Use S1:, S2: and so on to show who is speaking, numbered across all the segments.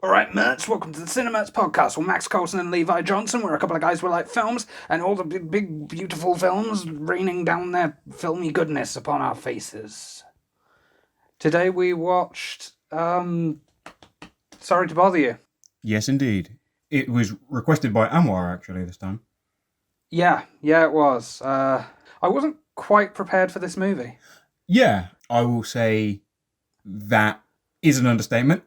S1: Alright, Merts, welcome to the CineMerts podcast with Max Coulson and Levi Johnson. We're a couple of guys who like films and all the big, beautiful films raining down their filmy goodness upon our faces. Today we watched, Sorry to Bother You.
S2: Yes, indeed. It was requested by Anwar, actually, this time.
S1: Yeah, it was. I wasn't quite prepared for this movie.
S2: Yeah, I will say that is an understatement.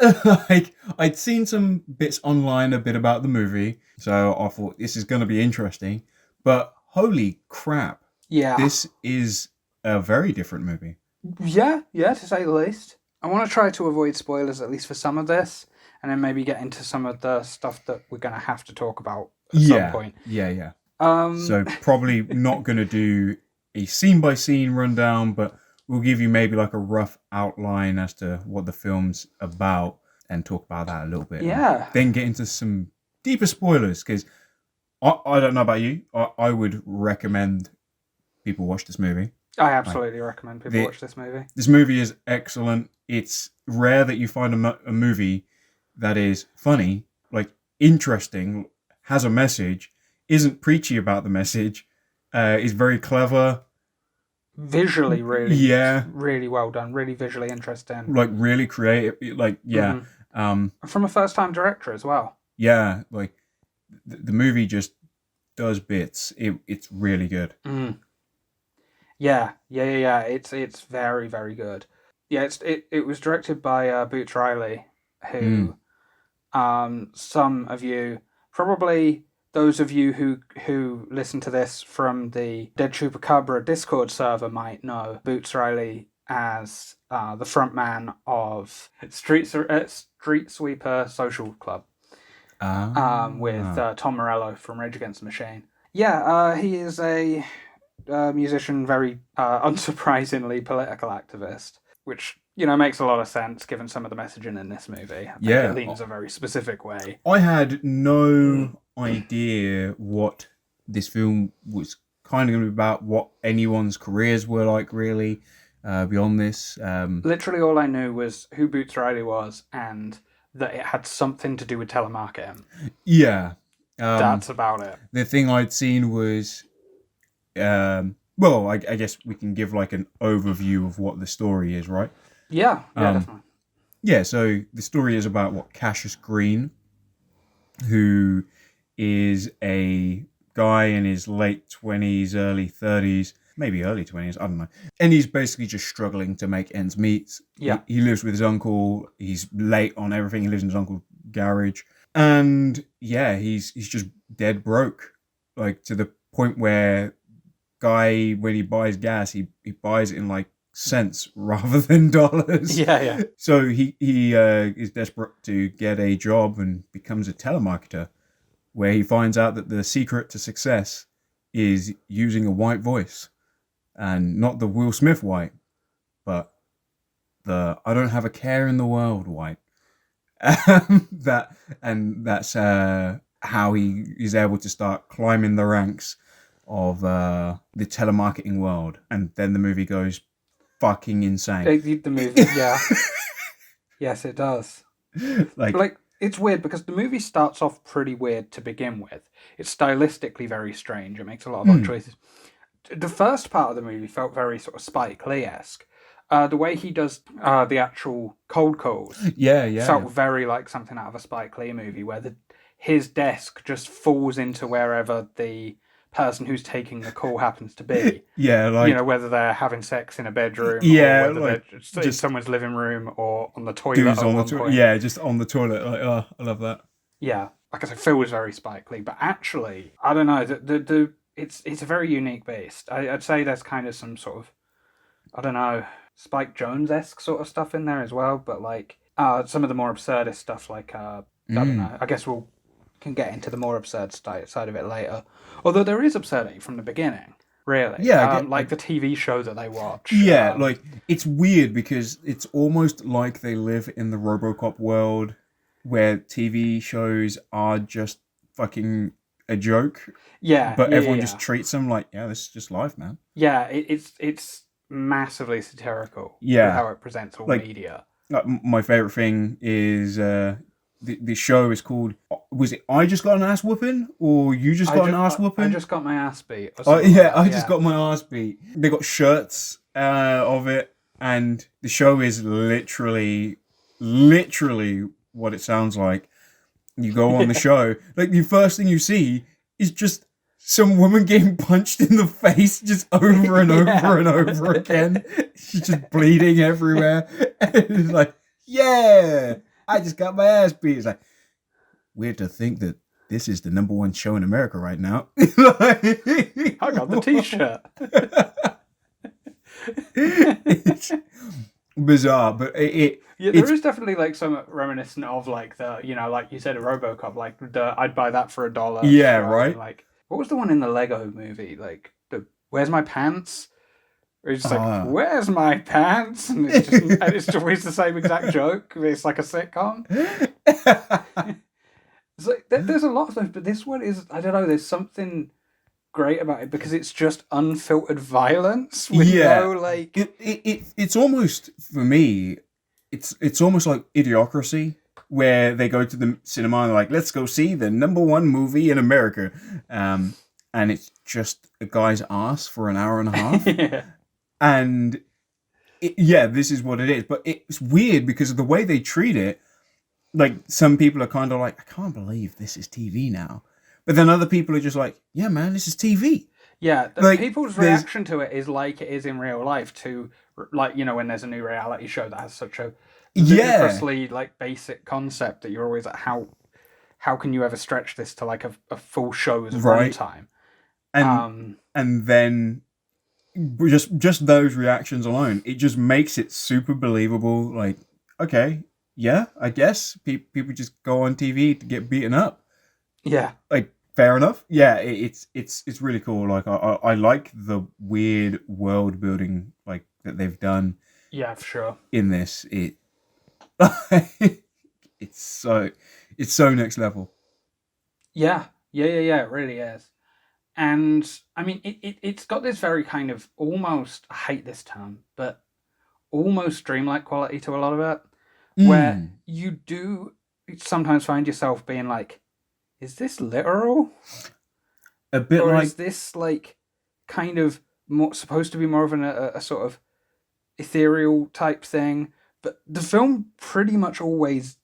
S2: I'd seen some bits online a bit about the movie, so I thought this is going to be interesting. But holy crap.
S1: Yeah.
S2: This is a very different movie.
S1: Yeah, to say the least. I want to try to avoid spoilers, at least for some of this, and then maybe get into some of the stuff that we're going to have to talk about at some point.
S2: Yeah. So probably not going to do a scene-by-scene rundown, but we'll give you maybe like a rough outline as to what the film's about and talk about that a little bit.
S1: Yeah.
S2: Then get into some deeper spoilers, because I don't know about you, I would recommend people watch this movie.
S1: I absolutely recommend people watch this movie.
S2: This movie is excellent. It's rare that you find a movie that is funny, like interesting, has a message, isn't preachy about the message, is very clever.
S1: Visually, really well done. Really visually interesting.
S2: Like really creative. Like
S1: from a first-time director as well.
S2: Yeah, like the movie just does bits. It's really good.
S1: Yeah. It's very, very good. Yeah, it was directed by Boots Riley, who some of you, probably those of you who listen to this from the Dead Chupacabra Discord server might know Boots Riley as the frontman of Street Sweeper Social Club with Tom Morello from Rage Against the Machine. Yeah, he is a musician, very unsurprisingly political activist, which, makes a lot of sense given some of the messaging in this movie. I think it leans a very specific way.
S2: I had no idea what this film was kind of going to be about, what anyone's careers were like, really, beyond this.
S1: Literally all I knew was who Boots Riley was and that it had something to do with telemarketing.
S2: Yeah.
S1: That's about it.
S2: The thing I'd seen was... I guess we can give like an overview of what the story is, right?
S1: Yeah, definitely.
S2: Yeah, so the story is about Cassius Green, who is a guy in his late 20s, early 30s, maybe early 20s, I don't know. And he's basically just struggling to make ends meet.
S1: Yeah.
S2: He lives with his uncle. He's late on everything. He lives in his uncle's garage. And yeah, he's just dead broke. Like to the point where guy, when he buys gas, he buys it in like cents rather than dollars.
S1: Yeah.
S2: So he is desperate to get a job and becomes a telemarketer, where he finds out that the secret to success is using a white voice, and not the Will Smith white, but the I don't have a care in the world white. That's how he is able to start climbing the ranks of the telemarketing world, and then the movie goes fucking insane.
S1: The movie, yeah. Yes, it does. Like it's weird because the movie starts off pretty weird to begin with. It's stylistically very strange. It makes a lot of odd choices. The first part of the movie felt very sort of Spike Lee-esque. The way he does the actual cold calls felt very like something out of a Spike Lee movie, where his desk just falls into wherever the person who's taking the call happens to be.
S2: Yeah, like...
S1: whether they're having sex in a bedroom,
S2: or
S1: whether
S2: like,
S1: they're just in someone's living room or on the toilet.
S2: Just on the toilet. Like, oh, I love that.
S1: Yeah, like I said, Phil was very Spike Lee, but actually, I don't know, it's a very unique beast. I'd say there's kind of some sort of, I don't know, Spike Jonze-esque sort of stuff in there as well, but like some of the more absurdist stuff, like I don't know, I guess can get into the more absurd side of it later. Although there is absurdity from the beginning, really.
S2: Yeah.
S1: Like the TV show that they watch.
S2: Yeah, like, it's weird because it's almost like they live in the RoboCop world where TV shows are just fucking a joke.
S1: Yeah.
S2: But everyone just treats them like, yeah, this is just life, man.
S1: Yeah, it's massively satirical with how it presents all media.
S2: like, my favorite thing is the show is called, was it I Just Got an Ass Whooping or You Just Got an Ass
S1: I
S2: Whooping?
S1: just got my ass beat. Or
S2: Oh
S1: something like
S2: yeah,
S1: that.
S2: I
S1: Yeah.
S2: just got my ass beat. They got shirts of it, and the show is literally what it sounds like. You go on the show, like the first thing you see is just some woman getting punched in the face just over and over and over again. She's just bleeding everywhere. And it's like, yeah, I just got my ass beat. It's like, weird to think that this is the #1 show in America right now.
S1: I got the t-shirt.
S2: It's bizarre, but
S1: yeah, there is definitely like some reminiscent of like the, like you said, a RoboCop. Like I'd buy that for $1.
S2: Yeah,
S1: show.
S2: right.
S1: Like, what was the one in the Lego movie? Like the Where's My Pants? Or it's just like, where's my pants? And it's always the same exact joke. It's like a sitcom. It's like there's a lot of those, but this one is, I don't know. There's something great about it because it's just unfiltered violence with no like.
S2: It's almost, for me, it's almost like Idiocracy, where they go to the cinema and they're like, let's go see the #1 movie in America, and it's just a guy's ass for an hour and a half.
S1: Yeah.
S2: And this is what it is. But it's weird because of the way they treat it. Like, some people are kind of like, I can't believe this is TV now. But then other people are just like, yeah, man, this is TV.
S1: Yeah, like, people's reaction to it is like it is in real life to, like, when there's a new reality show that has such a ludicrously like basic concept that you're always like, how can you ever stretch this to like a full show's runtime?
S2: And then just those reactions alone, it just makes it super believable. Like, okay, yeah, I guess people just go on TV to get beaten up.
S1: Yeah,
S2: like, fair enough. Yeah, it's really cool. Like, I like the weird world building like that they've done.
S1: Yeah, for sure.
S2: In this, it's so next level.
S1: Yeah. It really is. And I mean, it's got this very kind of almost, I hate this term, but almost dreamlike quality to a lot of it, where you do sometimes find yourself being like, is this literal?
S2: A bit, or
S1: is this like kind of supposed to be more of a sort of ethereal type thing? But the film pretty much always,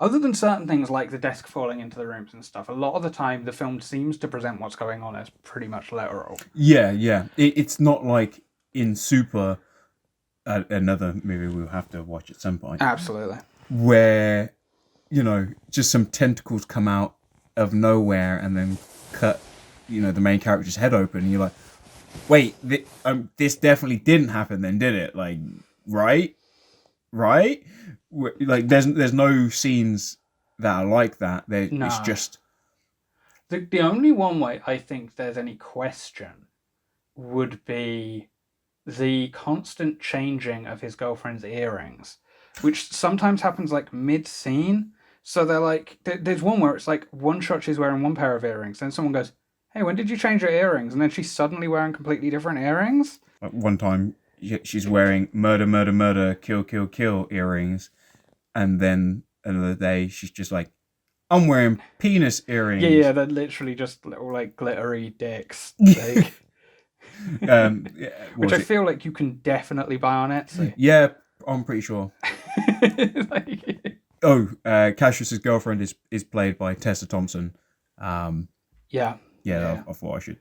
S1: other than certain things like the desk falling into the rooms and stuff, a lot of the time the film seems to present what's going on as pretty much literal.
S2: Yeah. It's not like in Super, another movie we'll have to watch at some point.
S1: Absolutely.
S2: Where, just some tentacles come out of nowhere and then cut, the main character's head open. And you're like, wait, this definitely didn't happen then, did it? Like, right? Like, there's no scenes that are like that. No. It's just...
S1: The only one way I think there's any question would be the constant changing of his girlfriend's earrings, which sometimes happens like mid-scene. So they're like, there's one where it's like one shot she's wearing one pair of earrings, then someone goes, hey, when did you change your earrings? And then she's suddenly wearing completely different earrings.
S2: Like, one time she's wearing murder, murder, murder, kill, kill, kill earrings. And then another day she's just like, I'm wearing penis earrings.
S1: Yeah, they're literally just little like glittery dicks. Like, which I feel like you can definitely buy on Etsy.
S2: Yeah, I'm pretty sure. Cassius's girlfriend is played by Tessa Thompson.
S1: Yeah.
S2: I thought I should.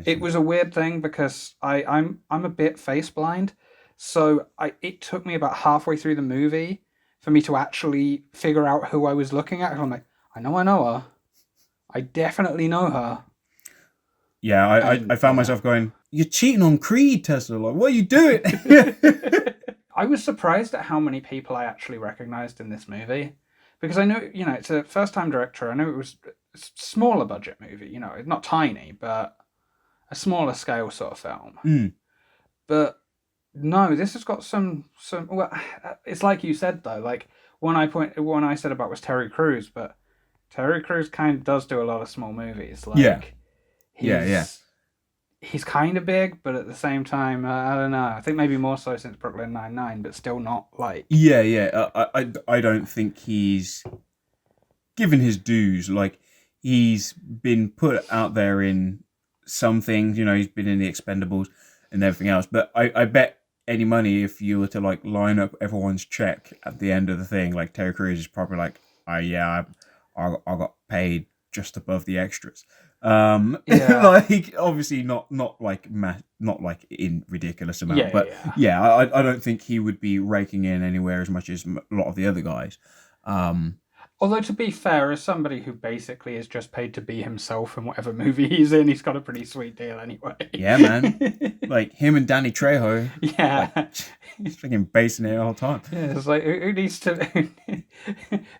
S1: It was a weird thing because I'm a bit face blind, so it took me about halfway through the movie for me to actually figure out who I was looking at. I'm like, I know her. I definitely know her.
S2: Yeah, I found myself going, you're cheating on Creed, Tessa. Like, what are you doing?
S1: I was surprised at how many people I actually recognized in this movie. Because I know, it's a first-time director. I know it was a smaller budget movie. It's not tiny, but a smaller scale sort of film. But no, this has got some. Well, it's like you said though. Like one I said about was Terry Crews, but Terry Crews kind of does do a lot of small movies. Like,
S2: yeah.
S1: he's kind of big, but at the same time, I don't know. I think maybe more so since Brooklyn Nine-Nine, but still not like.
S2: Yeah. I don't think he's given his dues. Like, he's been put out there in some things. You know, he's been in the Expendables and everything else. But I bet any money, if you were to like line up everyone's check at the end of the thing, like Terry Crews is probably like, oh yeah, I got paid just above the extras.
S1: Yeah.
S2: Like, obviously not like not like in ridiculous amount,
S1: Yeah,
S2: but
S1: yeah.
S2: yeah, I don't think he would be raking in anywhere as much as a lot of the other guys.
S1: Although, to be fair, as somebody who basically is just paid to be himself in whatever movie he's in, he's got a pretty sweet deal anyway.
S2: Yeah, man. Like him and Danny Trejo,
S1: Yeah.
S2: like, he's freaking basing it all the time.
S1: Yeah, it's like who needs to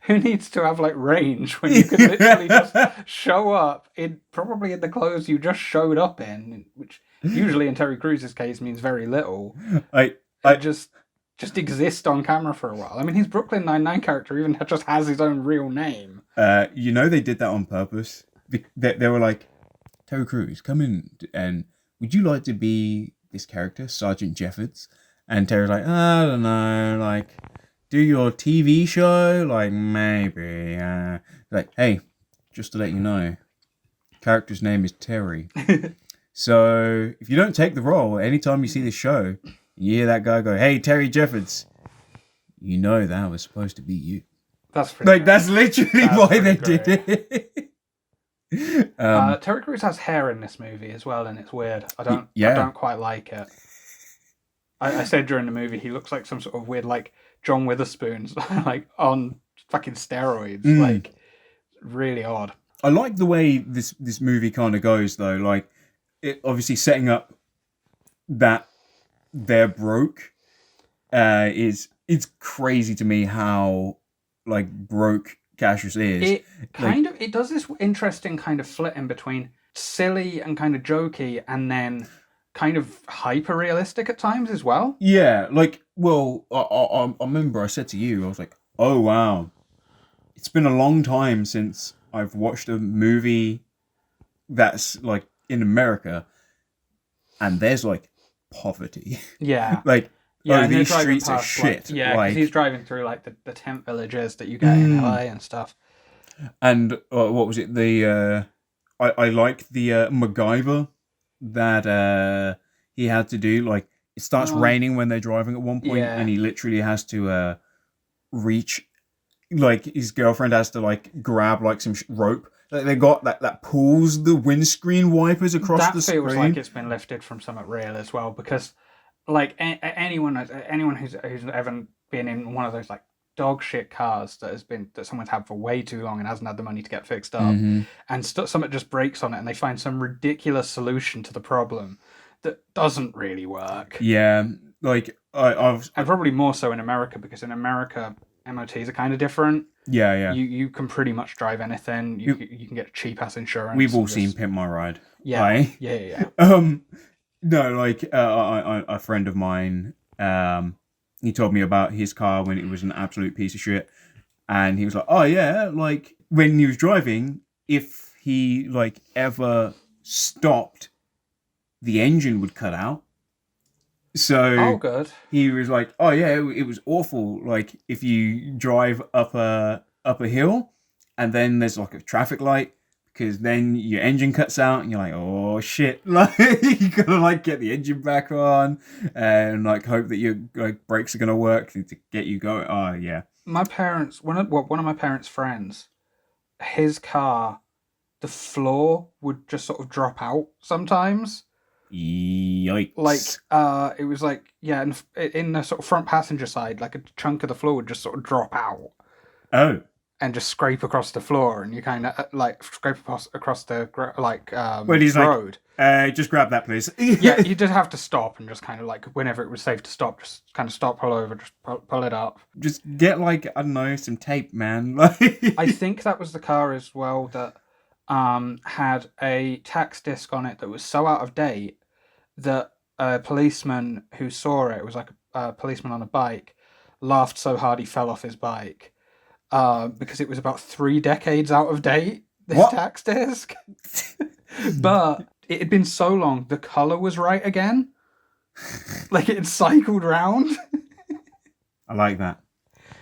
S1: who needs to have like range when you could literally just show up in probably in the clothes you just showed up in, which usually in Terry Crews' case means very little.
S2: I
S1: And just exist on camera for a while. I mean, his Brooklyn Nine-Nine character even just has his own real name.
S2: you know, they did that on purpose. They were like, Terry Crews, come in, and would you like to be this character, Sergeant Jeffords? And Terry's like, I don't know, like, do your TV show? Like, maybe. Like, hey, just to let you know, character's name is Terry. So if you don't take the role, anytime you see this show, you hear that guy go, hey, Terry Jeffords, you know that was supposed to be you.
S1: That's pretty
S2: like, great. That's literally why they
S1: great.
S2: Did it.
S1: Terry Crews has hair in this movie as well, and it's weird. I don't quite like it. I said during the movie he looks like some sort of weird, like John Witherspoon, like on fucking steroids, like really odd.
S2: I like the way this movie kind of goes though. Like, it obviously setting up that they're broke. It's crazy to me how like broke Cassius is.
S1: It kind of it does this interesting kind of flip in between silly and kind of jokey, and then kind of hyper realistic at times as well.
S2: Yeah, like, well, I remember I said to you, I was like, oh wow, it's been a long time since I've watched a movie that's like in America, and there's like poverty.
S1: Yeah.
S2: Like,
S1: yeah,
S2: these streets are shit.
S1: Like, yeah, because
S2: like,
S1: he's driving through like the tent villages that you get in LA and stuff.
S2: And what was it? I like the MacGyver that he had to do. Like, it starts raining when they're driving at one point, and he literally has to reach. Like, his girlfriend has to like grab like some rope. Like, they got that pulls the windscreen wipers across the screen.
S1: That feels like it's been lifted from something real as well, because like anyone who's ever been in one of those like dog shit cars that someone's had for way too long and hasn't had the money to get fixed up, and something just breaks on it, and they find some ridiculous solution to the problem that doesn't really work.
S2: Yeah, like and
S1: probably more so in America, because in America MOTs are kind of different.
S2: Yeah.
S1: You can pretty much drive anything. You can get cheap ass insurance.
S2: We've all seen Pimp My Ride.
S1: Yeah.
S2: Right?
S1: Yeah.
S2: No, like a friend of mine, he told me about his car when it was an absolute piece of shit, and he was like, "Oh yeah, like when he was driving, if he like ever stopped, the engine would cut out." So
S1: good.
S2: He was like, "Oh yeah, it was awful. Like if you drive up a hill, and then there's like a traffic light." Because then your engine cuts out and you're like, oh shit, like you gotta like get the engine back on and like hope that your like brakes are gonna work to get you going. Oh yeah.
S1: My parents, one of my parents' friends, his car, the floor would just sort of drop out sometimes.
S2: Yikes.
S1: Like it was like, yeah, in the sort of front passenger side, like a chunk of the floor would just sort of drop out.
S2: Oh.
S1: And just scrape across the floor, and you kind of like scrape across the
S2: road. Like, just grab that, please.
S1: Yeah, you just have to stop and just kind of like whenever it was safe to stop, just kind of stop, pull over, just pull it up.
S2: Just get like, I don't know, some tape, man.
S1: I think that was the car as well that had a tax disc on it that was so out of date that a policeman who saw it was like a policeman on a bike, laughed so hard he fell off his bike. Because it was about 3 decades out of date, this tax disc. But it had been so long, the colour was right again. Like, it had cycled round.
S2: I like that.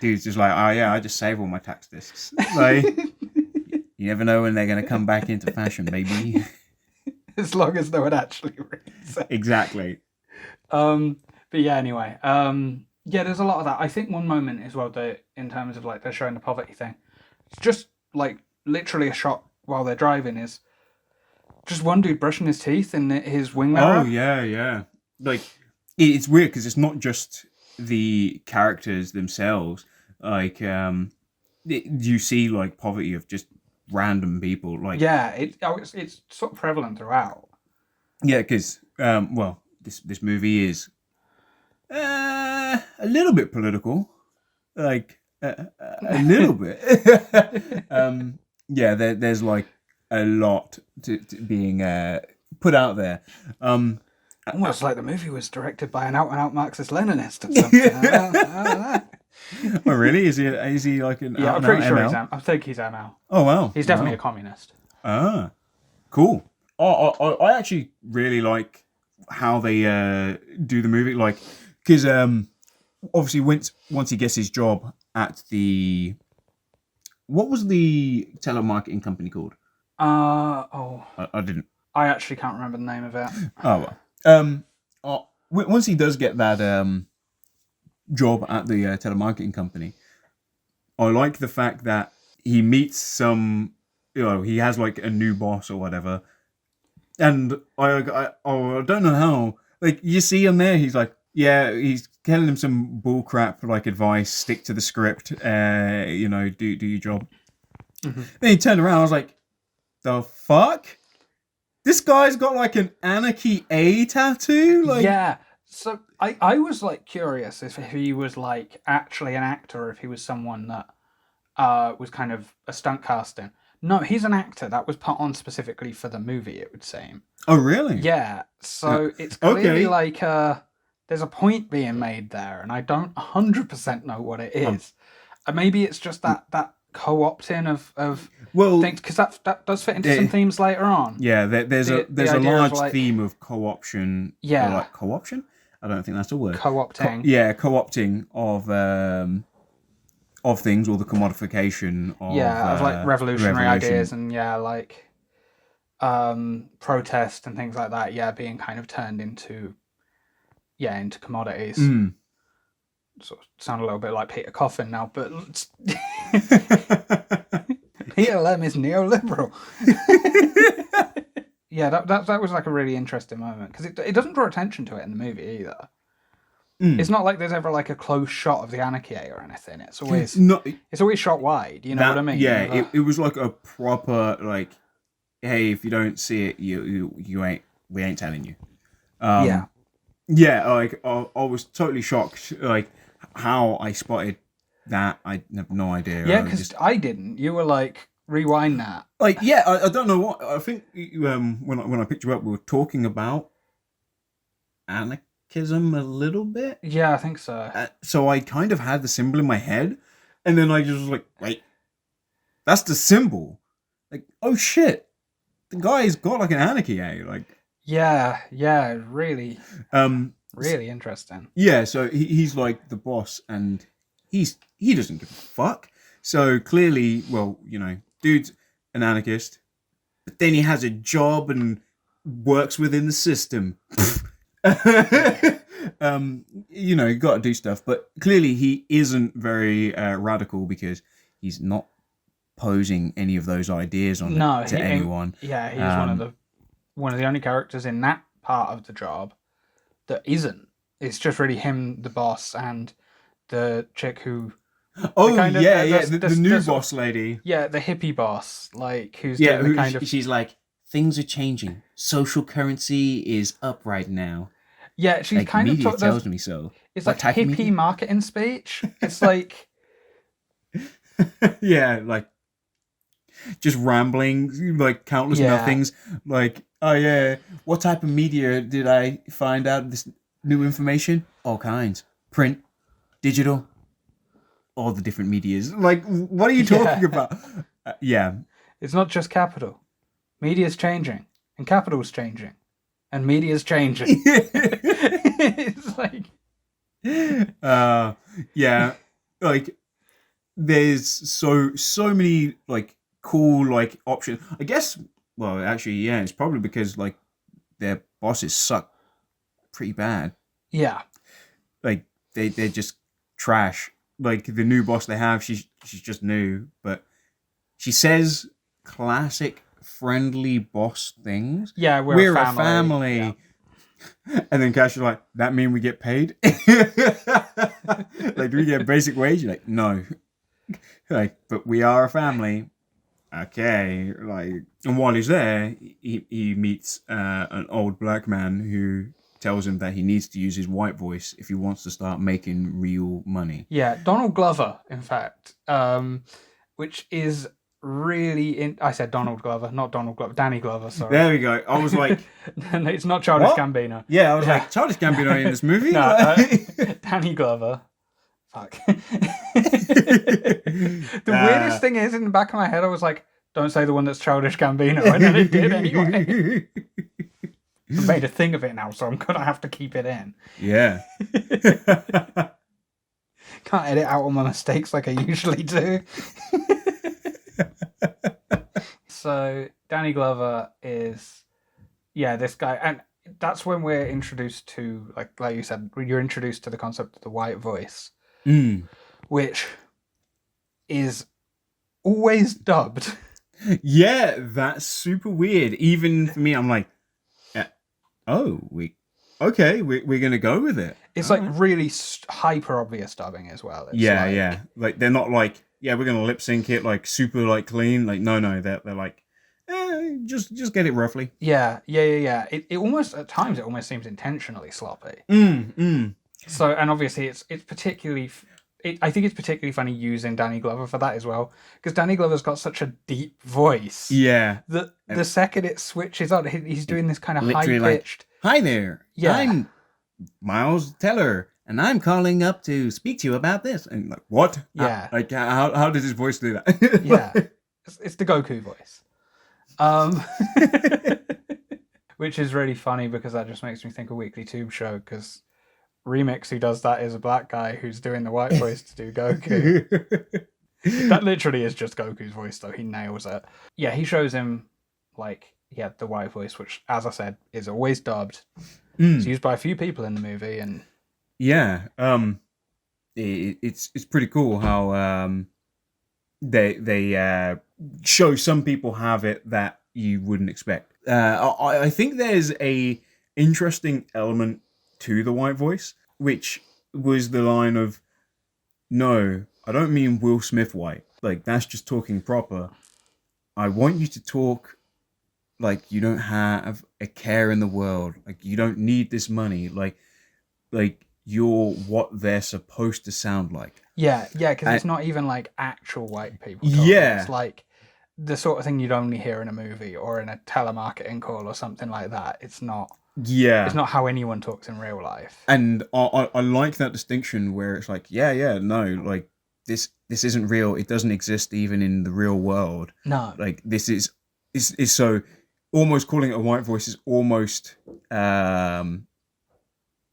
S2: Dude's just like, oh yeah, I just save all my tax discs. Like, you never know when they're going to come back into fashion, baby.
S1: As long as no one actually reads it.
S2: Exactly.
S1: But yeah, anyway. Yeah, there's a lot of that. I think one moment as well, in terms of like they're showing the poverty thing, it's just like literally a shot while they're driving is just one dude brushing his teeth in his wing mirror.
S2: Oh yeah. Like, it's weird because it's not just the characters themselves. Like, you see like poverty of just random people. Like,
S1: yeah, it's sort of prevalent throughout.
S2: Yeah, because well, this movie is a little bit political, like a little bit. Yeah, there's like a lot to being put out there.
S1: Almost like the movie was directed by an out-and-out Marxist-Leninist or something. I don't know.
S2: Oh, really? Is he like an
S1: Yeah, I'm pretty sure ML? I think he's ML.
S2: Oh, wow.
S1: He's definitely a communist.
S2: Ah, cool. I actually really like how they do the movie, like, because obviously once he gets his job at what was the telemarketing company called? I didn't.
S1: I actually can't remember the name of it.
S2: Oh well. Once he does get that job at the telemarketing company, I like the fact that he meets some, he has like a new boss or whatever, and I don't know how, like, you see him there, he's like, yeah, he's telling him some bullcrap like advice, stick to the script, do your job. Mm-hmm. Then he turned around, I was like, the fuck? This guy's got like an Anarchy A tattoo? Like,
S1: yeah. So I was like curious if he was like actually an actor or if he was someone that was kind of a stunt casting. No, he's an actor that was put on specifically for the movie, it would seem.
S2: Oh, really?
S1: Yeah. So it's clearly like there's a point being made there, and I don't 100% know what it is. Maybe it's just that co-opting of things, because that does fit into some themes later on.
S2: Yeah, there's a large theme of co-option.
S1: Yeah.
S2: Like co-option? I don't think that's a word.
S1: Co-opting.
S2: Co-opting of things, or the commodification of
S1: of like revolutionary ideas, and protest and things like that. Yeah, being kind of turned into commodities.
S2: Mm.
S1: Sort of sound a little bit like Peter Coffin now, but PLM is neoliberal. Yeah, that was like a really interesting moment, because it doesn't draw attention to it in the movie either. Mm. It's not like there's ever like a close shot of the Anarchy or anything. It's always shot wide. You know what I mean?
S2: Yeah, it was like a proper like, hey, if you don't see it, we ain't telling you. Yeah, like I was totally shocked, like how I spotted that. I have no idea.
S1: Yeah, because I didn't. You were like, rewind that.
S2: Like, yeah, I don't know what. I think when I picked you up, we were talking about anarchism a little bit.
S1: Yeah, I think so.
S2: So I kind of had the symbol in my head, and then I just was like, wait, that's the symbol. Like, oh shit, the guy's got like an anarchy, like.
S1: Yeah, really. Really interesting.
S2: Yeah, so he's like the boss, and he doesn't give a fuck. So clearly, well, dude's an anarchist, but then he has a job and works within the system. You got to do stuff, but clearly he isn't very radical, because he's not posing any of those ideas on to anyone.
S1: Yeah, he's one of the only characters in that part of the job that isn't. It's just really him, the boss, and the chick who.
S2: Oh, the new boss lady.
S1: Yeah, the hippie boss, like, who's
S2: She's like, things are changing. Social currency is up right now.
S1: Yeah, she's
S2: like,
S1: kind
S2: media
S1: of
S2: tells me so.
S1: It's like hippie marketing speech. It's like,
S2: yeah, like just rambling, like countless nothings. Like, oh yeah, what type of media did I find out this new information? All kinds, print, digital. All the different medias. Like, what are you talking about? Yeah.
S1: It's not just capital. Media's changing. and capital's changing, and media's changing. It's like,
S2: yeah, like there's so many like cool like options. I guess. Well, actually, yeah, it's probably because like their bosses suck pretty bad.
S1: yeah,
S2: Like they're just trash. Like the new boss they have, she's just new, but she says classic friendly boss things.
S1: yeah, we're a family.
S2: Yeah. And then Cash is like, that mean we get paid? Like, do we get basic wage? You're like, no. Like, but we are a family. Okay. Like, and while he's there, he meets an old black man who tells him that he needs to use his white voice if he wants to start making real money.
S1: Yeah, Donald Glover, in fact, which is really I said Donald Glover, not Donald Glover, Danny Glover, sorry.
S2: There we go. I was like...
S1: It's not Childish Gambino.
S2: Yeah, I was like, Childish Gambino in this movie?
S1: No, Danny Glover. Fuck. The weirdest thing is, in the back of my head, I was like, don't say the one that's Childish Gambino, and then it did anyway. I made a thing of it now, so I'm going to have to keep it in.
S2: Yeah.
S1: Can't edit out all my mistakes like I usually do. So Danny Glover is, this guy, and that's when we're introduced to, like you said, you're introduced to the concept of the white voice, which is always dubbed.
S2: Yeah, that's super weird. Even for me, I'm like, we're gonna go with it.
S1: It's like really hyper obvious dubbing as well. It's
S2: yeah. Like they're not like, we're gonna lip sync it like super like clean. Like no, they're like, just get it roughly.
S1: Yeah. It almost at times it almost seems intentionally sloppy. So, and obviously it's particularly. I think it's particularly funny using Danny Glover for that as well, because Danny Glover's got such a deep voice.
S2: Yeah.
S1: That the second it switches on, he's doing this kind of
S2: literally
S1: high-pitched...
S2: Like, hi there.
S1: Yeah.
S2: I'm Miles Teller, and I'm calling up to speak to you about this. And like, what?
S1: Yeah.
S2: How does his voice do that?
S1: Yeah. It's the Goku voice. Which is really funny because that just makes me think of Weekly Tube Show, because Remix, who does that, is a black guy who's doing the white voice to do Goku. That literally is just Goku's voice, though. He nails it. Yeah, he shows him, the white voice, which, as I said, is always dubbed. It's used by a few people in the movie, and...
S2: Yeah, it's pretty cool how they show some people have it that you wouldn't expect. I think there's a interesting element to the white voice, which was the line of, no, I don't mean Will Smith white. Like, that's just talking proper. I want you to talk like you don't have a care in the world. Like, you don't need this money. Like you're what they're supposed to sound like.
S1: Yeah, because it's not even like actual white people talking.
S2: Yeah.
S1: It's like the sort of thing you'd only hear in a movie or in a telemarketing call or something like that. It's not...
S2: Yeah.
S1: It's not how anyone talks in real life.
S2: And I like that distinction where it's like, no, like this isn't real. It doesn't exist even in the real world.
S1: No.
S2: Like this is so almost calling it a white voice is almost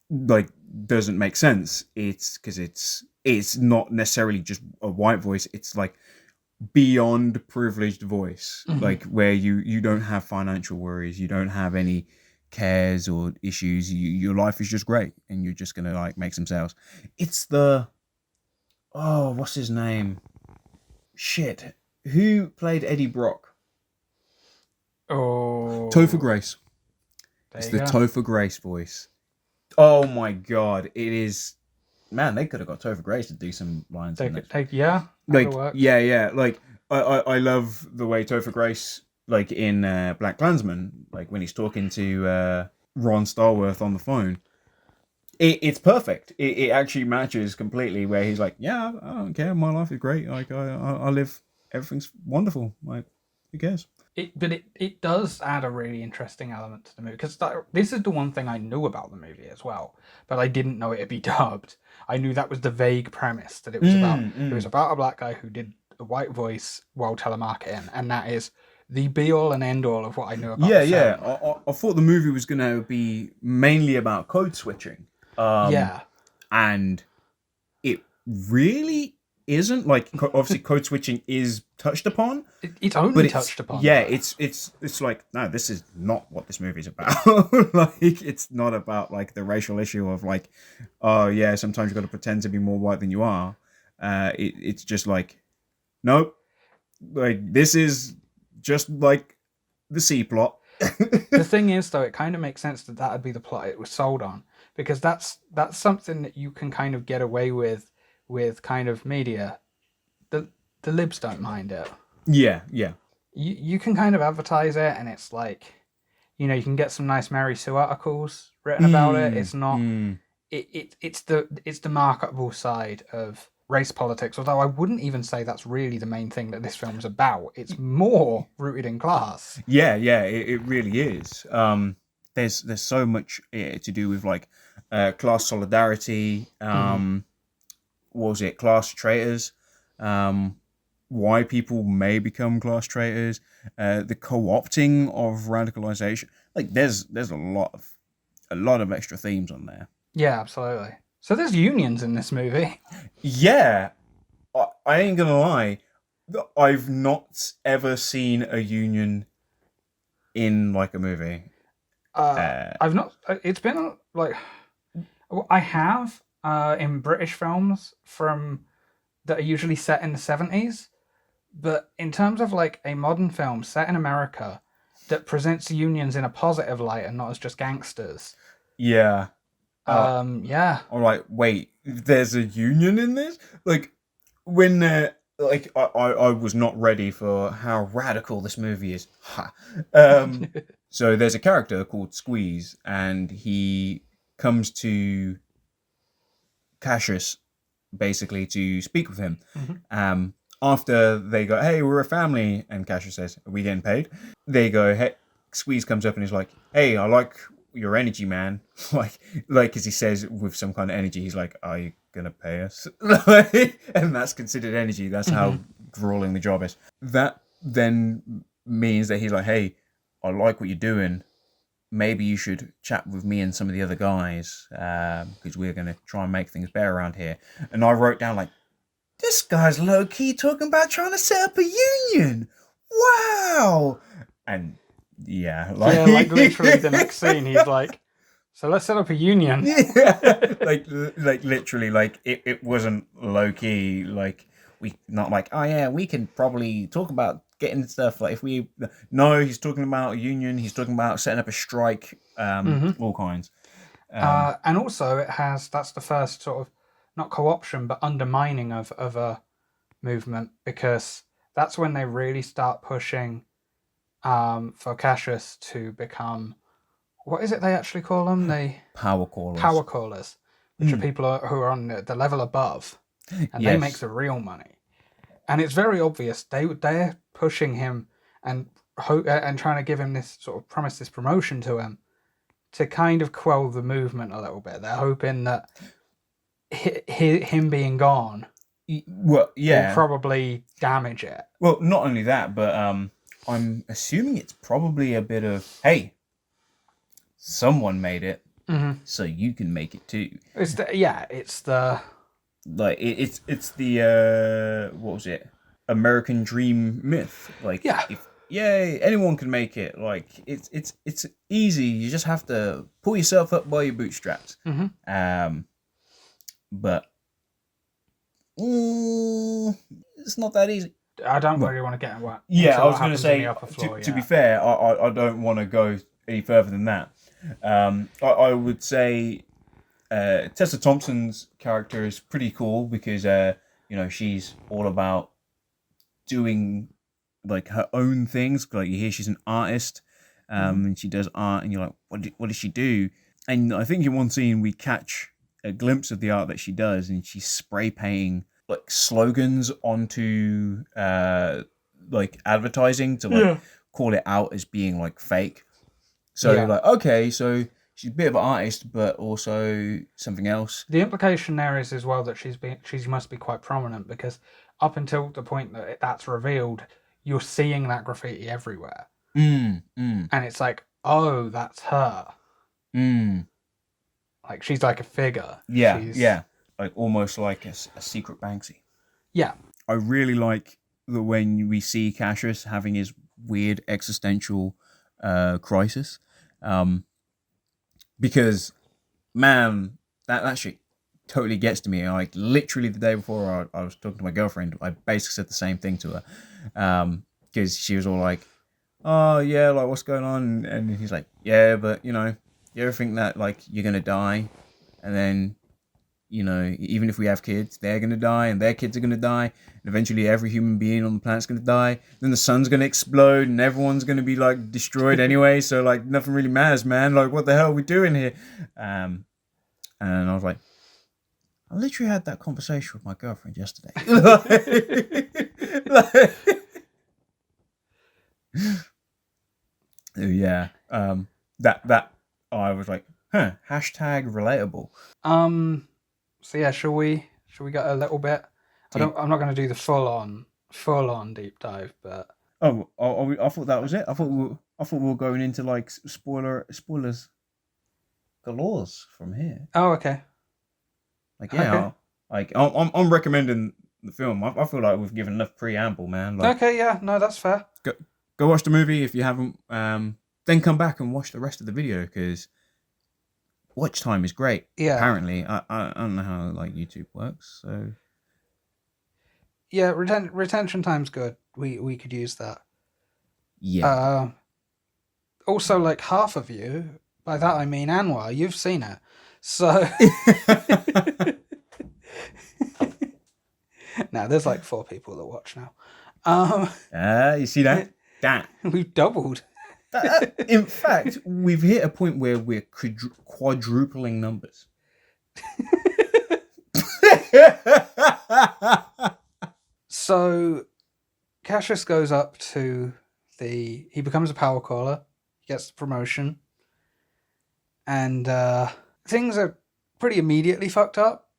S2: like doesn't make sense. It's because it's not necessarily just a white voice. It's like beyond privileged voice, like where you don't have financial worries. You don't have any cares or issues. Your life is just great and you're just gonna like make some sales. It's the what's his name, who played Eddie Brock? Topher Grace. It's the Topher Grace voice. Oh my god, it is. Man, they could have got Topher Grace to do some lines.
S1: Like
S2: I love the way Topher Grace, like in Black Klansman, like when he's talking to Ron Starworth on the phone, it's perfect. It actually matches completely. Where he's like, "Yeah, I don't care. My life is great. Like I live. Everything's wonderful. Like who cares?"
S1: It does add a really interesting element to the movie, because this is the one thing I knew about the movie as well, but I didn't know it'd be dubbed. I knew that was the vague premise, that it was about a black guy who did a white voice while telemarketing, and that is the be all and end all of what I knew about
S2: Yeah,
S1: the
S2: yeah.
S1: film.
S2: I thought the movie was going to be mainly about code switching.
S1: Yeah.
S2: And it really isn't. Like, obviously, code switching is touched upon,
S1: It's
S2: but
S1: only touched upon.
S2: yeah,
S1: Though.
S2: it's like, no, this is not what this movie's about. Like, it's not about like the racial issue of like, oh yeah, sometimes you've got to pretend to be more white than you are. It's just like, nope, like this is just like the C plot.
S1: The thing is, though, it kind of makes sense that would be the plot it was sold on, because that's something that you can kind of get away with kind of media. The libs don't mind it.
S2: Yeah, yeah.
S1: You can kind of advertise it, and it's like, you can get some nice Mary Sue articles written about it. It's not. It's the marketable side of race politics, although I wouldn't even say that's really the main thing that this film's about. It's more rooted in class.
S2: Yeah, yeah, it really is. There's so much to do with like class solidarity. What was it? Class traitors. Why people may become class traitors. The co-opting of radicalization. Like there's a lot of extra themes on there.
S1: Yeah, absolutely. So there's unions in this movie.
S2: Yeah, I ain't gonna lie. I've not ever seen a union in like a movie.
S1: I've not. It's been like I have in British films that are usually set in the 70s, but in terms of like a modern film set in America that presents unions in a positive light and not as just gangsters.
S2: Yeah.
S1: Yeah.
S2: I'm like, wait, there's a union in this? Like, when like I was not ready for how radical this movie is. So there's a character called Squeeze, and he comes to Cassius basically to speak with him. After they go, hey, we're a family, and Cassius says, are we getting paid? They go, hey, Squeeze comes up and he's like, hey, I like your energy, man. like as he says with some kind of energy, he's like, are you gonna pay us? And that's considered energy. That's how grueling the job is. That then means that he's like, hey, I like what you're doing. Maybe you should chat with me and some of the other guys, because we're gonna try and make things better around here. And I wrote down like, this guy's low key talking about trying to set up a union. Wow. And yeah,
S1: like literally the next scene, he's like, so let's set up a union.
S2: Yeah, like literally, like it wasn't low key. Like we not like, oh yeah, we can probably talk about getting stuff. Like if we no, he's talking about a union. He's talking about setting up a strike. All kinds.
S1: And also, that's the first sort of not co-option but undermining of a movement, because that's when they really start pushing for Cassius to become, what is it they actually call them? They
S2: power callers.
S1: Power callers, which are people who are on the level above, and they make the real money. And it's very obvious they're pushing him and trying to give him this sort of promise, this promotion to him, to kind of quell the movement a little bit. They're hoping that him being gone, will probably damage it.
S2: Well, not only that, but I'm assuming it's probably a bit of, hey, someone made it, so you can make it too.
S1: It's the
S2: it's the what was it? American dream myth. Like, if anyone can make it. Like it's easy. You just have to pull yourself up by your bootstraps. But it's not that easy.
S1: I don't really want to get into
S2: yeah, I was going to say, to be fair, I don't want to go any further than that. I would say Tessa Thompson's character is pretty cool because she's all about doing like her own things. Like you hear she's an artist, and she does art, and you're like, what does she do? And I think in one scene we catch a glimpse of the art that she does, and she's spray painting like slogans onto like advertising to like call it out as being like fake. So you're like, okay, so she's a bit of an artist, but also something else.
S1: The implication there is as well that she must be quite prominent, because up until the point that that's revealed, you're seeing that graffiti everywhere.
S2: And
S1: it's like, oh, that's her. Like, she's like a figure.
S2: Yeah. Like, almost like a secret Banksy.
S1: Yeah.
S2: I really like when we see Cassius having his weird existential crisis. Because, man, that shit totally gets to me. Like, literally the day before I was talking to my girlfriend, I basically said the same thing to her. Because she was all like, oh, yeah, like, what's going on? And he's like, yeah, but, you ever think that, like, you're going to die? And then, even if we have kids, they're going to die, and their kids are going to die, and eventually every human being on the planet's going to die. Then the sun's going to explode, and everyone's going to be, like, destroyed anyway, so, like, nothing really matters, man. Like, what the hell are we doing here? And I was like, I literally had that conversation with my girlfriend yesterday. Yeah. That I was like, hashtag relatable.
S1: So yeah, shall we get a little bit? I'm not going to do the full on deep dive, but
S2: I thought that was it. I thought we were going into like spoilers galores from here.
S1: Oh, okay.
S2: Like, yeah, okay. I'm recommending the film. I feel like we've given enough preamble, man. Like,
S1: okay, yeah, no, that's fair.
S2: Go watch the movie if you haven't. Then come back and watch the rest of the video, because watch time is great.
S1: Yeah.
S2: Apparently, I don't know how like YouTube works, so.
S1: Yeah, retention time's good. We could use that.
S2: Yeah.
S1: Also, like, half of you, by that I mean Anwar, you've seen it, so. Now there's like 4 people that watch now.
S2: You see that? That
S1: we've doubled.
S2: In fact, we've hit a point where we're quadrupling numbers.
S1: So, Cassius goes up to he becomes a power caller, he gets the promotion, and things are pretty immediately fucked up.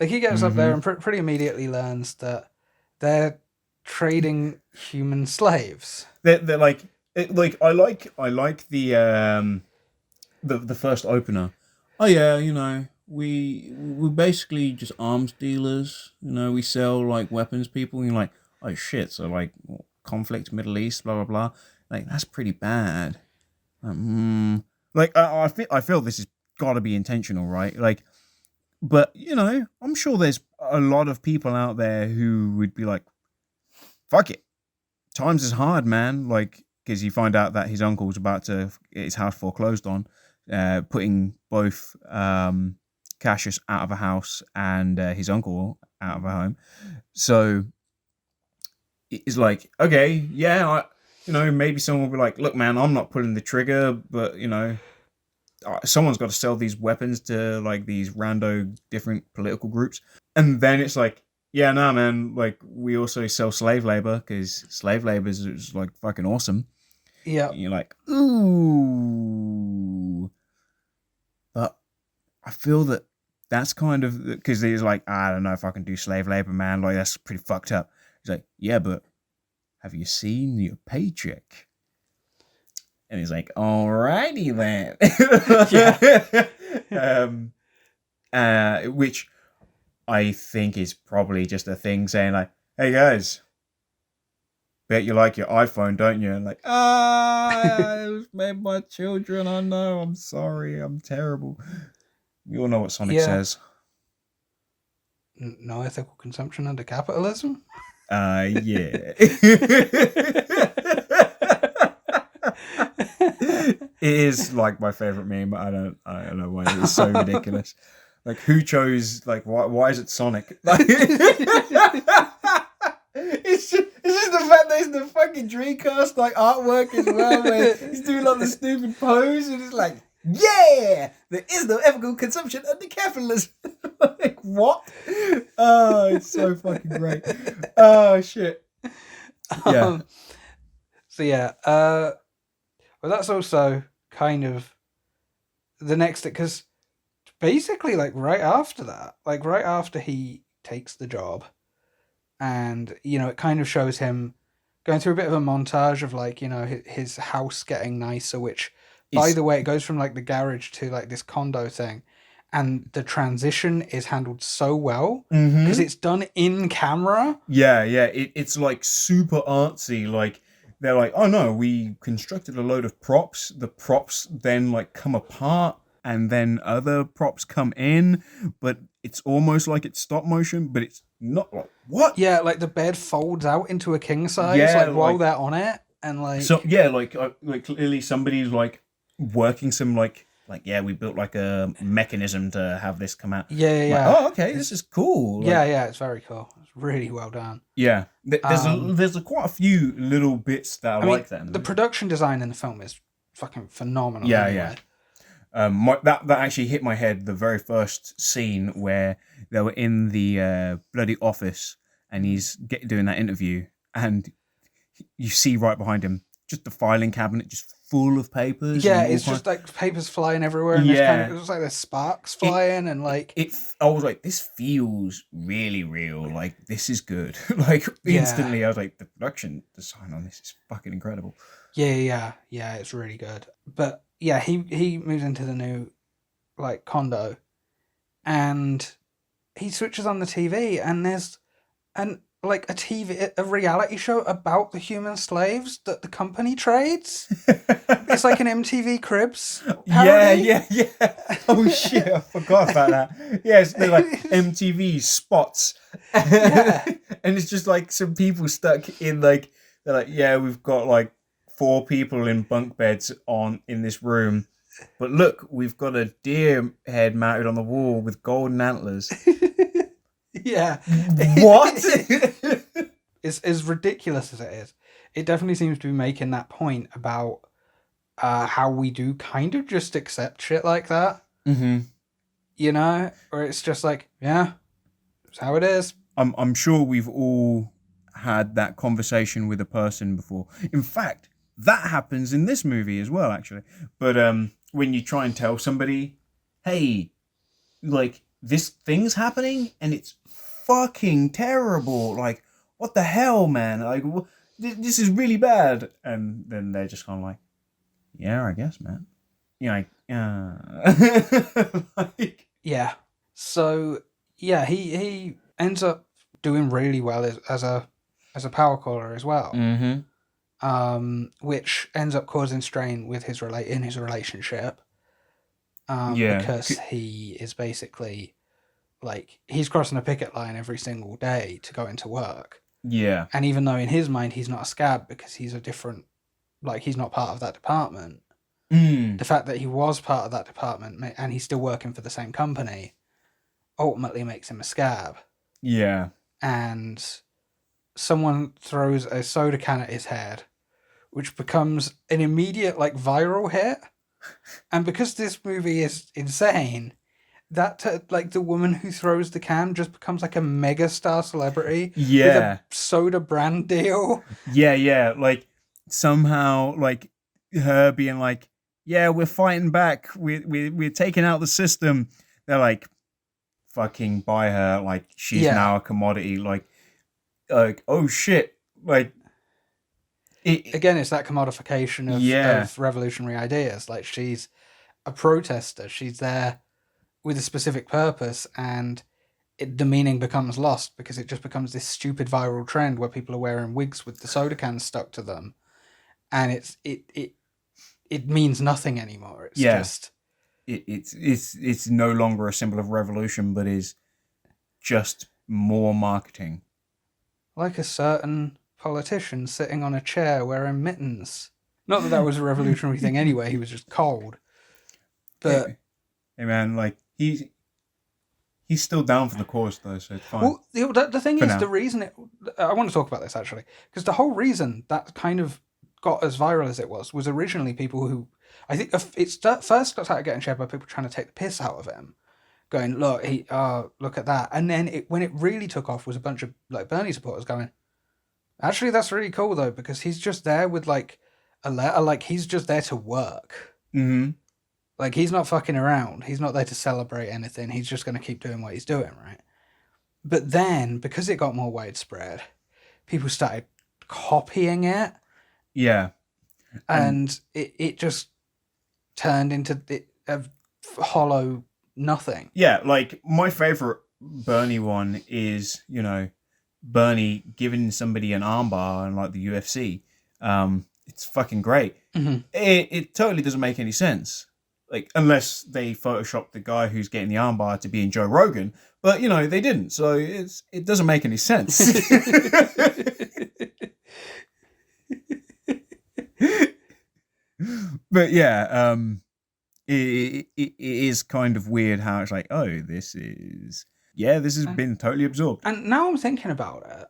S1: Like, he gets up there and pretty immediately learns that they're trading human slaves.
S2: They're like, I like the first opener. Oh yeah, we basically just arms dealers. We sell like weapons, people. And you're like, oh shit, so like conflict, Middle East, blah blah blah. Like, that's pretty bad. Like, I feel this has got to be intentional, right? Like, but I'm sure there's a lot of people out there who would be like, fuck it, times is hard, man. Like, because you find out that his uncle's about to get his house foreclosed on, putting both Cassius out of a house and his uncle out of a home. So it's like, okay, yeah, maybe someone will be like, look, man, I'm not pulling the trigger, but someone's got to sell these weapons to like these rando different political groups. And then it's like, yeah, nah, man, like, we also sell slave labor, because slave labor is like fucking awesome.
S1: Yeah.
S2: And you're like, ooh. But I feel that's kind of, because he's like, I don't know if I can do slave labor, man. Like, that's pretty fucked up. He's like, yeah, but have you seen your paycheck? And he's like, alrighty then. Yeah. Which I think is probably just a thing saying like, hey guys, bet you like your iPhone, don't you? And like, it was made by children. I know. I'm sorry. I'm terrible. You all know what Sonic says.
S1: No ethical consumption under capitalism?
S2: Yeah. It is like my favorite meme, but I don't know why. It's so ridiculous. Like, who chose, like, why is it Sonic? Like, it's just the fact that it's the fucking Dreamcast, like, artwork as well, where he's doing, like, the stupid pose, and it's like, yeah! There is no ethical consumption under capitalism. Like, what? Oh, it's so fucking great. Oh, shit. Yeah.
S1: So, yeah, well, that's also kind of the next, because basically, like, right after he takes the job, and it kind of shows him going through a bit of a montage of like, you know, his house getting nicer, which, by
S2: It's
S1: the way, it goes from like the garage to like this condo thing, and the transition is handled so well because it's done in camera.
S2: yeah, it's like super artsy. Like they're like, oh no, we constructed a load of props. The props then like come apart, and then other props come in, but it's almost like it's stop motion, but it's not. Like, what?
S1: Yeah, like the bed folds out into a king size,
S2: Yeah,
S1: like while they're on it, and like
S2: so yeah, like clearly somebody's like working some like yeah, we built like a mechanism to have this come out.
S1: yeah.
S2: Like, oh, okay, this is cool. Like,
S1: Yeah, it's very cool. It's really well done.
S2: yeah, there's quite a few little bits that I like that.
S1: The production design in the film is fucking phenomenal.
S2: Yeah,
S1: anyway.
S2: That actually hit my head. The very first scene where they were in the bloody office, and he's doing that interview, and you see right behind him just the filing cabinet just full of papers.
S1: Yeah, it's just like papers flying everywhere, and it looks like there's sparks flying, and like
S2: I was like, this feels really real. Like, this is good. Like, instantly, I was like, the production design on this is fucking incredible.
S1: Yeah, it's really good. But yeah, he moves into the new like condo, and he switches on the TV, and there's like a reality show about the human slaves that the company trades. It's like an MTV Cribs parody.
S2: Yeah. Oh shit, I forgot about that. Yes, they're like MTV spots.
S1: Yeah.
S2: And it's just like some people stuck in like, they're like, yeah, we've got like 4 people in bunk beds in this room. But look, we've got a deer head mounted on the wall with golden antlers.
S1: Yeah.
S2: What?
S1: It's as ridiculous as it is. It definitely seems to be making that point about how we do kind of just accept shit like that.
S2: Mm-hmm.
S1: You know? Or it's just like, yeah, it's how it is.
S2: I'm sure we've all had that conversation with a person before. In fact, that happens in this movie as well, actually. But when you try and tell somebody, hey, like, this thing's happening and it's fucking terrible. Like, what the hell, man? Like, this is really bad. And then they're just kind of like, yeah, I guess, man. You're like, like,
S1: yeah. So yeah, he ends up doing really well as a power caller as well.
S2: mm-hmm.
S1: Which ends up causing strain with his relationship. Because he is basically like, he's crossing a picket line every single day to go into work.
S2: Yeah.
S1: And even though in his mind he's not a scab because he's he's not part of that department, the fact that he was part of that department and he's still working for the same company ultimately makes him a scab.
S2: Yeah.
S1: And someone throws a soda can at his head, which becomes an immediate like viral hit. And because this movie is insane, that like the woman who throws the can just becomes like a mega star celebrity.
S2: Yeah.
S1: With a soda brand deal.
S2: Yeah. Like, somehow, like, her being like, yeah, we're fighting back. We're taking out the system. They're like, fucking buy her. Like, she's now a commodity. Like, oh shit. Like,
S1: again, it's that commodification of revolutionary ideas. Like, she's a protester. She's there with a specific purpose, and the meaning becomes lost because it just becomes this stupid viral trend where people are wearing wigs with the soda cans stuck to them, and it means nothing anymore. It's just
S2: it's no longer a symbol of revolution, but is just more marketing.
S1: Like a certain politician sitting on a chair wearing mittens. Not that was a revolutionary thing anyway. He was just cold. But
S2: hey man, like, he's still down for the cause though, so it's fine.
S1: Well, the thing is, the reason I want to talk about this actually, because the whole reason that kind of got as viral as it was originally people who, I think it first started getting shared by people trying to take the piss out of him, going, look, look at that. And then when it really took off was a bunch of like Bernie supporters going, actually, that's really cool though, because he's just there with like a letter, like he's just there to work.
S2: Mm-hmm.
S1: Like, he's not fucking around. He's not there to celebrate anything. He's just going to keep doing what he's doing, right? But then, because it got more widespread, people started copying it.
S2: Yeah.
S1: And it just turned into a hollow nothing.
S2: Yeah, like my favorite Bernie one is, Bernie giving somebody an armbar in like the UFC. It's fucking great.
S1: Mm-hmm.
S2: It totally doesn't make any sense. Like, unless they Photoshop the guy who's getting the armbar to being Joe Rogan, but they didn't, so it doesn't make any sense. But yeah, it is kind of weird how it's like, oh, this has been totally absorbed.
S1: And now I'm thinking about it.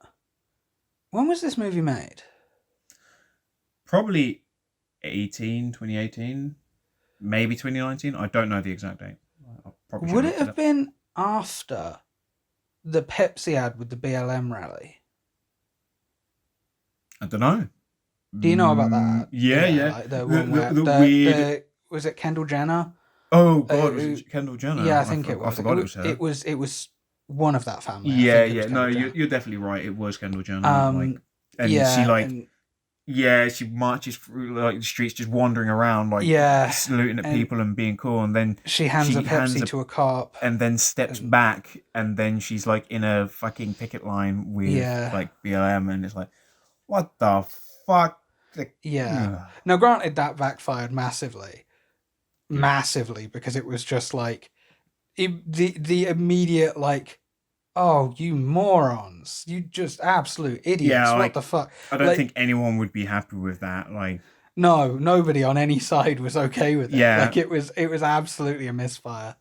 S1: When was this movie made?
S2: Probably 2018, maybe 2019. I don't know the exact date.
S1: Would it have been after the Pepsi ad with the BLM rally?
S2: I don't know.
S1: Do you know about that?
S2: Yeah.
S1: Like the one where the weird... was it Kendall Jenner?
S2: Oh God, was it Kendall Jenner?
S1: Yeah, I think it was.
S2: I forgot it was her.
S1: It was one of that family.
S2: Yeah. No, you're definitely right. It was Kendall Jenner. She marches through like the streets, just wandering around, like saluting at people and being cool, and then
S1: she hands a Pepsi to a cop,
S2: and then steps back, and then she's like in a fucking picket line with like BLM, and it's like, what the fuck?
S1: Now, granted, that backfired massively, because it was just like the immediate like, oh, you morons, you just absolute idiots. What the fuck?
S2: I don't think anyone would be happy with that. Like,
S1: no, nobody on any side was okay with it.
S2: Yeah.
S1: Like, it was absolutely a misfire.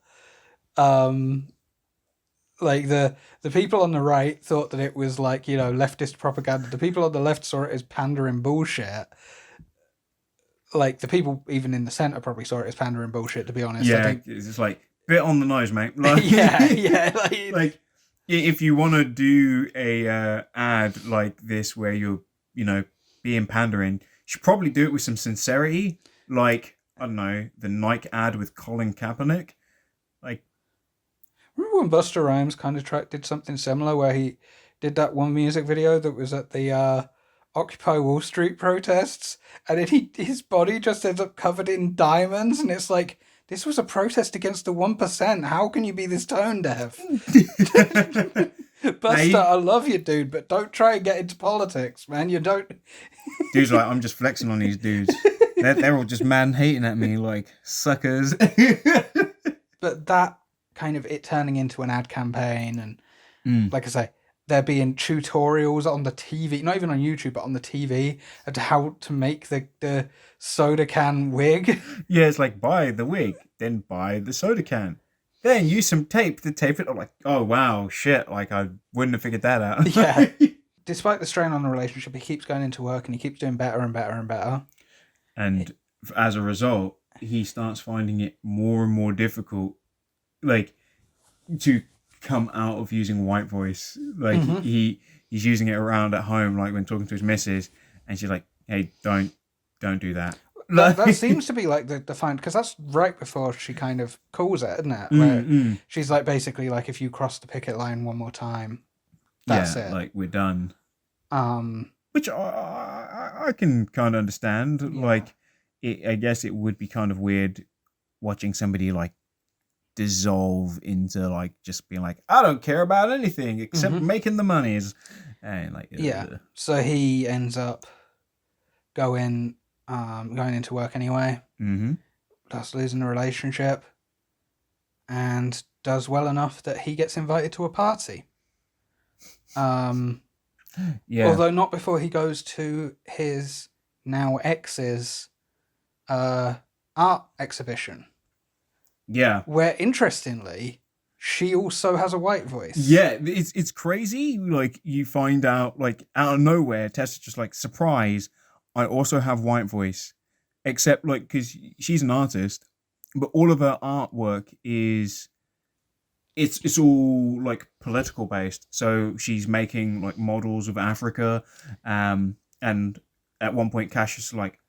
S1: Like the people on the right thought that it was like, leftist propaganda. The people on the left saw it as pandering bullshit. Like, the people even in the center probably saw it as pandering bullshit, to be honest.
S2: Yeah,
S1: I think...
S2: it's just like bit on the nose, mate. Like,
S1: yeah.
S2: Like, if you want to do a ad like this where you're, being pandering, you should probably do it with some sincerity. Like, I don't know, the Nike ad with Colin Kaepernick. Like,
S1: remember when Busta Rhymes kind of did something similar, where he did that one music video that was at the Occupy Wall Street protests, and then his body just ends up covered in diamonds, and it's like, this was a protest against the 1%. How can you be this tone deaf? Busta, I love you, dude, but don't try and get into politics, man. You don't.
S2: Dude's like, I'm just flexing on these dudes. They're all just man hating at me like suckers.
S1: But that kind of it turning into an ad campaign, and like I say, there being tutorials on the TV, not even on YouTube, but on the TV, as to how to make the soda can wig.
S2: Yeah, it's like, buy the wig, then buy the soda can. Then use some tape to tape it. I'm like, oh, wow, shit. Like, I wouldn't have figured that out.
S1: Yeah. Despite the strain on the relationship, he keeps going into work and he keeps doing better and better and better.
S2: And as a result, he starts finding it more and more difficult, like, to come out of using white voice. Like, he's using it around at home, like when talking to his missus, and she's like, hey, don't do that.
S1: That seems to be like the find, because that's right before she kind of calls it, isn't it? Where she's like, basically like, if you cross the picket line one more time, that's it.
S2: Like, we're done. Which I can kind of understand. Yeah. Like, I guess it would be kind of weird watching somebody like dissolve into like just being like, I don't care about anything except making the monies, and like
S1: so he ends up going into work anyway, thus losing the relationship, and does well enough that he gets invited to a party, although not before he goes to his now ex's art exhibition.
S2: Yeah.
S1: Where, interestingly, she also has a white voice.
S2: Yeah, it's crazy. Like, you find out, like, out of nowhere, Tessa's just like, surprise, I also have white voice. Except, like, because she's an artist, but all of her artwork is... It's all, like, political based. So she's making, like, models of Africa. And at one point, Cash is like,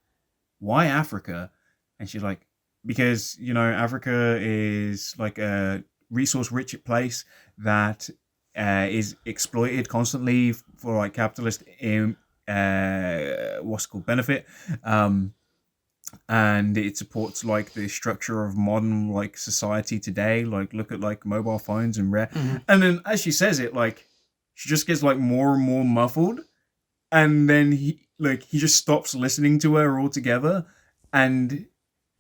S2: why Africa? And she's like, because, Africa is like a resource-rich place that is exploited constantly for like capitalist what's it called, benefit. And it supports like the structure of modern like society today. Like look at like mobile phones and and then as she says it, like she just gets like more and more muffled, and then he just stops listening to her altogether, and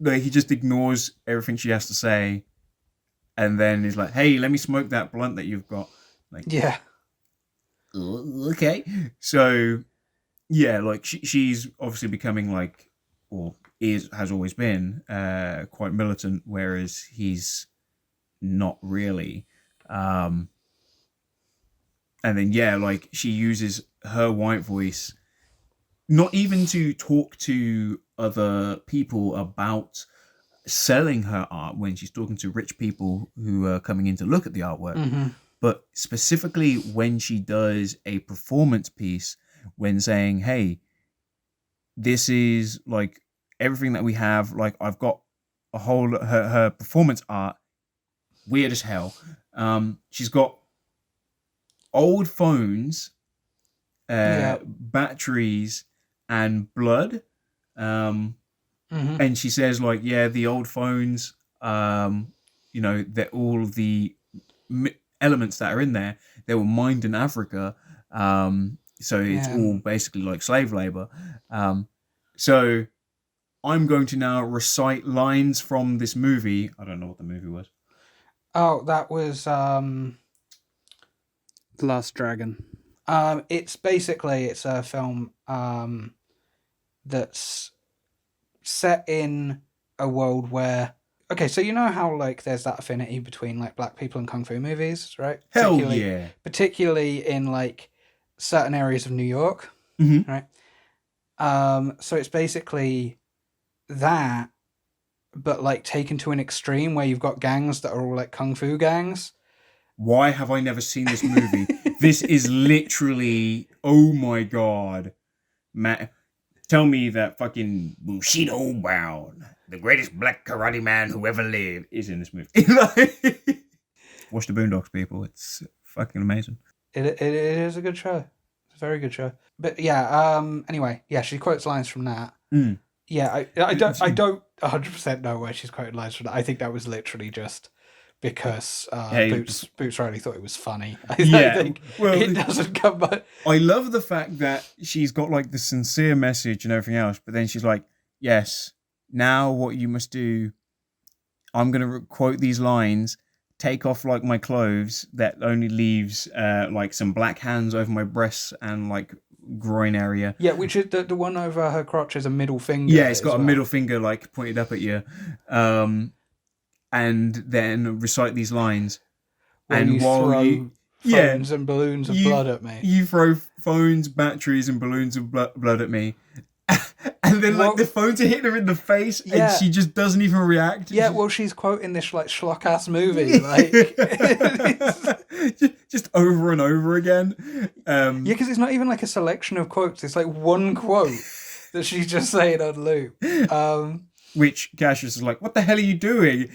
S2: like he just ignores everything she has to say, and then he's like, "Hey, let me smoke that blunt that you've got." Like,
S1: yeah,
S2: okay. So yeah, like she's obviously becoming like, or has always been quite militant, whereas he's not really. And then yeah, like she uses her white voice not even to talk to other people about selling her art when she's talking to rich people who are coming in to look at the artwork, but specifically when she does a performance piece, when saying, "Hey, this is like everything that we have. Like I've got a whole her performance art, weird as hell. She's got old phones, batteries, and blood. And she says like, yeah, the old phones. That all of the elements that are in there, they were mined in Africa. So it's all basically like slave labor. So I'm going to now recite lines from this movie. I don't know what the movie was.
S1: Oh, that was The Last Dragon. It's a film that's set in a world where, okay, so you know how like there's that affinity between like black people and kung fu movies, right?
S2: Hell yeah.
S1: Particularly in like certain areas of New York, right? So it's basically that, but like taken to an extreme where you've got gangs that are all like kung fu gangs.
S2: Why have I never seen this movie? This is literally, oh my god. Matt, tell me that fucking Bushido Brown, the greatest black karate man who ever lived, is in this movie. Watch the Boondocks, people. It's fucking amazing.
S1: It is a good show. It's a very good show. But yeah, anyway, yeah, she quotes lines from that. Yeah, I don't 100% know where she's quoted lines from that. I think that was literally just because Boots Riley thought it was funny. I think it doesn't come back.
S2: I love the fact that she's got like the sincere message and everything else, but then she's like, yes, now what you must do, I'm going to quote these lines, take off like my clothes that only leaves like some black hands over my breasts and like groin area.
S1: Yeah, which is the one over her crotch is a middle finger.
S2: Yeah, it's got a middle finger like pointed up at you. And then recite these lines.
S1: And while you phones and balloons of blood at me.
S2: You throw phones, batteries, and balloons of blood at me. And then like the phones are hitting her in the face, and she just doesn't even react.
S1: Yeah, well, she's quoting this like schlock ass movie, like
S2: just over and over again.
S1: Because it's not even like a selection of quotes; it's like one quote that she's just saying on loop.
S2: Which Cassius is like, "What the hell are you doing?"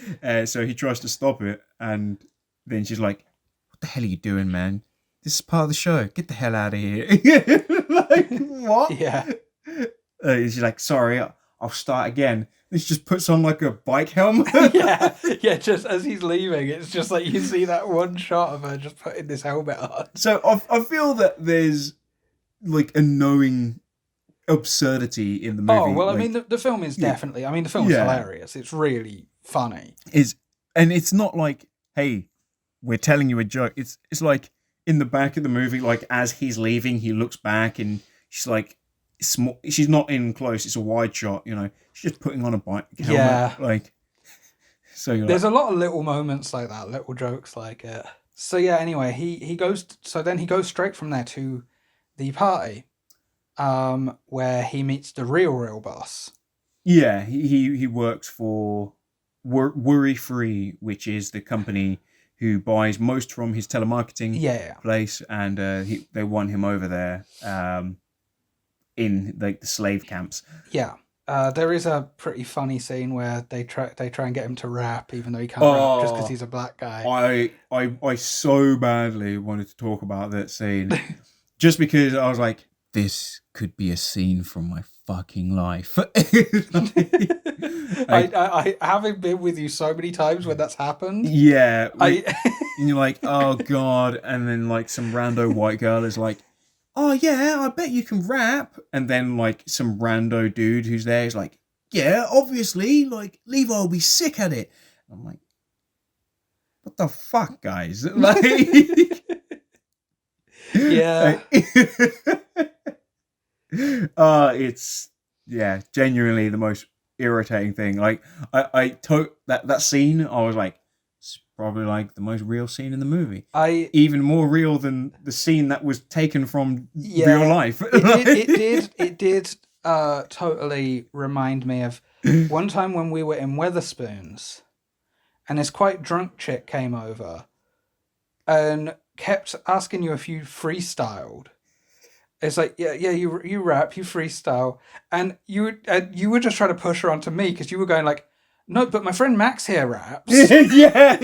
S2: So he tries to stop it, and then she's like, "What the hell are you doing, man? This is part of the show. Get the hell out of here!" Like what?
S1: Yeah.
S2: She's like, "Sorry, I'll start again." And she just puts on like a bike helmet.
S1: yeah. Just as he's leaving, it's just like you see that one shot of her just putting this helmet on.
S2: So I feel that there's like a knowing absurdity in the movie.
S1: Oh well, like, I mean, the film is definitely. I mean, the film's hilarious. It's really funny.
S2: And it's not like, hey, we're telling you a joke. It's like in the back of the movie, like as he's leaving, he looks back and she's like. Small. She's not in close. It's a wide shot. You know, she's just putting on a bike helmet.
S1: Yeah,
S2: like so.
S1: There's a lot of little moments like that, little jokes like it. So yeah. Anyway, he goes. So then he goes straight from there to the party, where he meets the real boss.
S2: Yeah, he works for Worry Free, which is the company who buys most from his telemarketing place, and they want him over there. In like the slave camps.
S1: Yeah. There is a pretty funny scene where they try and get him to rap, even though he can't rap just because he's a black guy.
S2: I so badly wanted to talk about that scene, just because I was like, this could be a scene from my fucking life.
S1: I having been with you so many times when that's happened.
S2: Yeah. And you're like, oh God. And then like some rando white girl is like, oh yeah, I bet you can rap. And then like some rando dude who's there is like, yeah, obviously, like Levi will be sick at it. I'm like, what the fuck, guys? Like,
S1: yeah.
S2: It's genuinely the most irritating thing. Like that scene, I was like, it's probably like the most real scene in the movie. Even more real than the scene that was taken from real life.
S1: It did totally remind me of one time when we were in Weatherspoons, and this quite drunk chick came over and kept asking you if you freestyled. It's like, yeah, you rap, you freestyle, and you were just trying to push her onto me because you were going like, no, but my friend Max here raps.
S2: yeah.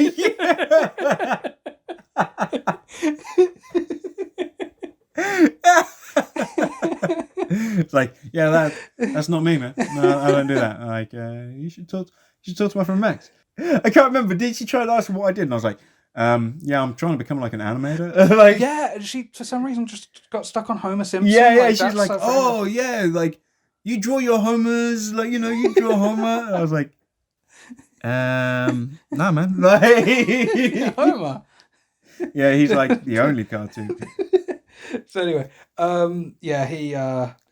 S2: It's like, yeah, that's not me, man. No, I don't do that. Like, you should talk to my friend Max. I can't remember. Did she try to ask me what I did? And I was like, yeah, I'm trying to become like an animator. Like,
S1: yeah, she for some reason just got stuck on Homer Simpson.
S2: Yeah,
S1: like,
S2: she's like, oh yeah, like you draw your Homers, like you draw Homer. I was like, nah, man. Like,
S1: Homer.
S2: Yeah, he's like the only cartoon.
S1: So anyway, he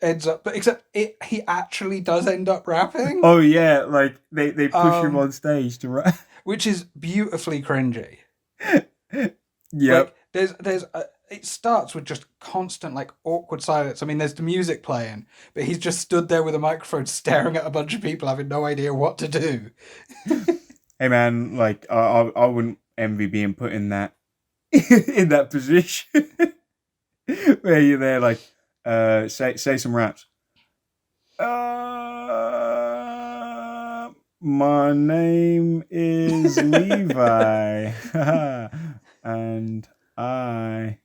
S1: ends up, but except he actually does end up rapping.
S2: Oh yeah, like they push him on stage to rap,
S1: which is beautifully cringy.
S2: Yeah,
S1: like, there's it starts with just constant like awkward silence. I mean, there's the music playing, but he's just stood there with a microphone staring at a bunch of people having no idea what to do.
S2: Hey man, like I wouldn't envy being put in that in that position where you're there like say some raps. My name is Levi and I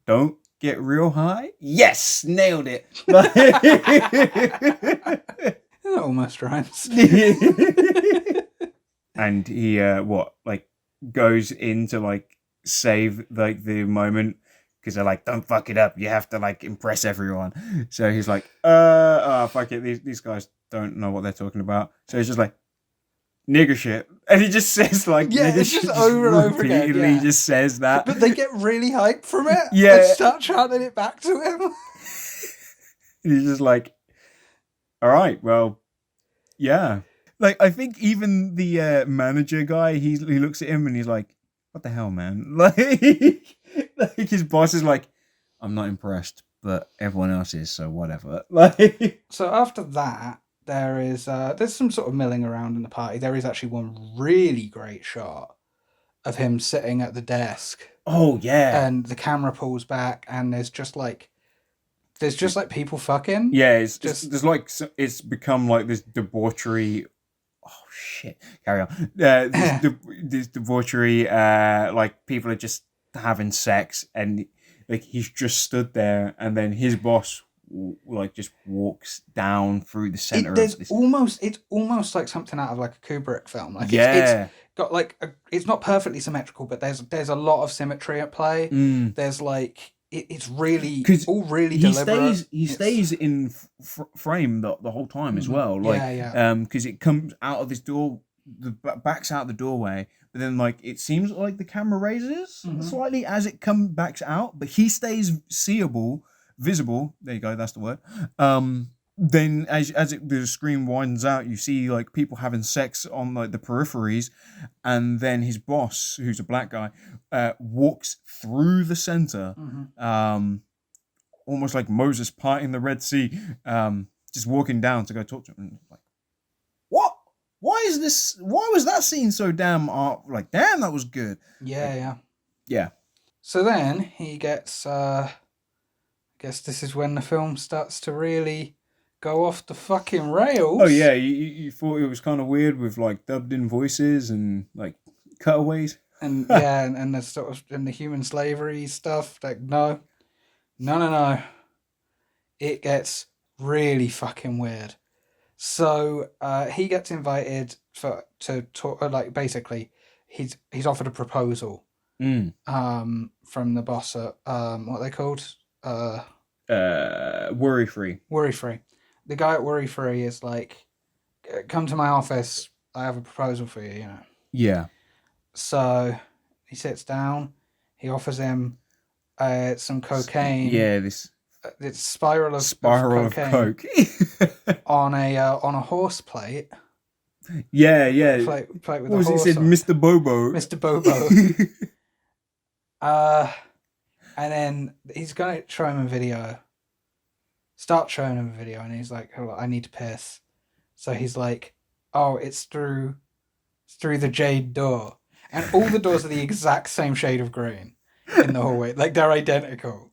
S2: don't get real high. Yes, nailed it.
S1: That almost rhymes.
S2: And he goes in to like save like the moment because they're like, don't fuck it up, you have to like impress everyone. So he's like, fuck it, these guys don't know what they're talking about. So he's just like, nigger shit, and he just says like, nigger
S1: it's
S2: shit,
S1: just over and over again.
S2: He just says that,
S1: but they get really hyped from it.
S2: Yeah,
S1: they start chanting it back to him.
S2: He's just like, all right, well, yeah. Like, I think even the manager guy, he looks at him and he's like, what the hell, man? Like his boss is like, I'm not impressed, but everyone else is, so whatever. Like,
S1: so after that, there's some sort of milling around in the party. There is actually one really great shot of him sitting at the desk.
S2: Oh yeah.
S1: And the camera pulls back, and there's just like people fucking.
S2: Yeah, it's become like this debauchery. Oh shit! Carry on. This debauchery. Like people are just having sex, and like he's just stood there, and then his boss like just walks down through the center of this.
S1: It's almost like something out of like a Kubrick film. Like it's got like it's not perfectly symmetrical, but there's a lot of symmetry at play. There's like it's really all really deliberate.
S2: He stays in frame the whole time as well. Like because it comes out of this door, backs out the doorway, but then like it seems like the camera raises slightly as it backs out, but he stays visible. There you go, that's the word. Then as the screen widens out, you see like people having sex on like the peripheries, and then his boss, who's a black guy, walks through the center, almost like Moses parting the Red Sea, just walking down to go talk to him. And like, what? Why was that scene so damn like damn, that was good.
S1: Yeah.
S2: So
S1: then he gets I guess this is when the film starts to really go off the fucking rails.
S2: Oh yeah, you thought it was kind of weird with like dubbed in voices and like cutaways.
S1: And and the sort of and the human slavery stuff. Like no, No. It gets really fucking weird. So he gets invited to talk. Like basically, he's offered a proposal. From the boss at what are they called?
S2: Worry free.
S1: Worry Free. The guy at Worry Free is like, come to my office. I have a proposal for you. You know.
S2: Yeah.
S1: So he sits down. He offers him some cocaine.
S2: Yeah, this
S1: It's spiral of cocaine
S2: coke
S1: on a horse plate.
S2: Yeah.
S1: Plate with
S2: What
S1: a
S2: was it?
S1: horse
S2: Said
S1: on
S2: Mr. Bobo.
S1: Mr. Bobo. And then he's gonna show him a video. Start showing him a video, and he's like, "Oh, I need to piss." So he's like, "Oh, it's through the jade door," and all the doors are the exact same shade of green in the hallway, like they're identical.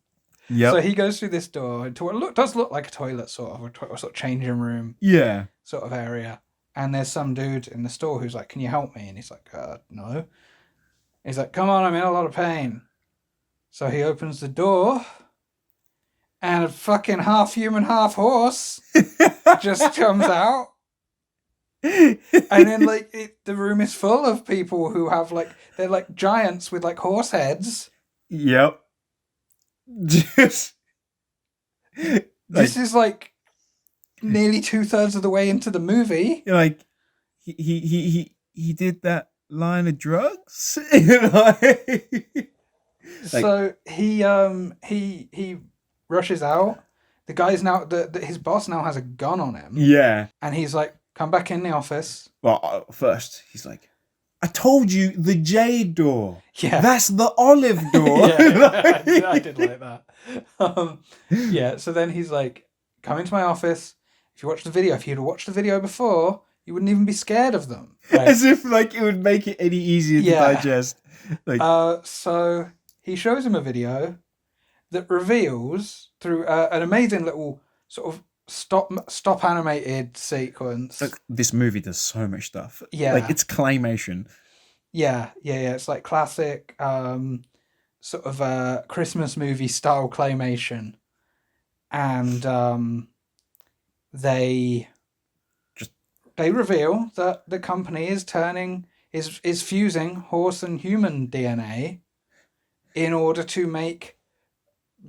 S2: Yeah.
S1: So he goes through this door into what does look like a toilet, sort of changing room,
S2: Yeah,
S1: sort of area. And there's some dude in the store who's like, "Can you help me?" And he's like, "No." He's like, "Come on, I'm in a lot of pain." So he opens the door, and a fucking half human, half horse just comes out. And then the room is full of people who have they're like giants with like horse heads.
S2: Yep. Just
S1: this is like nearly 2/3 of the way into the movie.
S2: Like he did that line of drugs.
S1: So he rushes out. The guy's now his boss now has a gun on him.
S2: Yeah.
S1: And he's like, "Come back in the office."
S2: Well, first he's like, "I told you the jade door.
S1: Yeah.
S2: That's the olive door."
S1: Yeah, I did like that. Yeah, so then he's like, "Come into my office. If you'd watched the video before, you wouldn't even be scared of them." Right?
S2: As if like it would make it any easier to digest. Like,
S1: so he shows him a video that reveals through an amazing little sort of stop animated sequence.
S2: Look, this movie does so much stuff.
S1: Yeah.
S2: Like it's claymation.
S1: Yeah. It's like classic sort of Christmas movie style claymation. And they reveal that the company is fusing horse and human DNA in order to make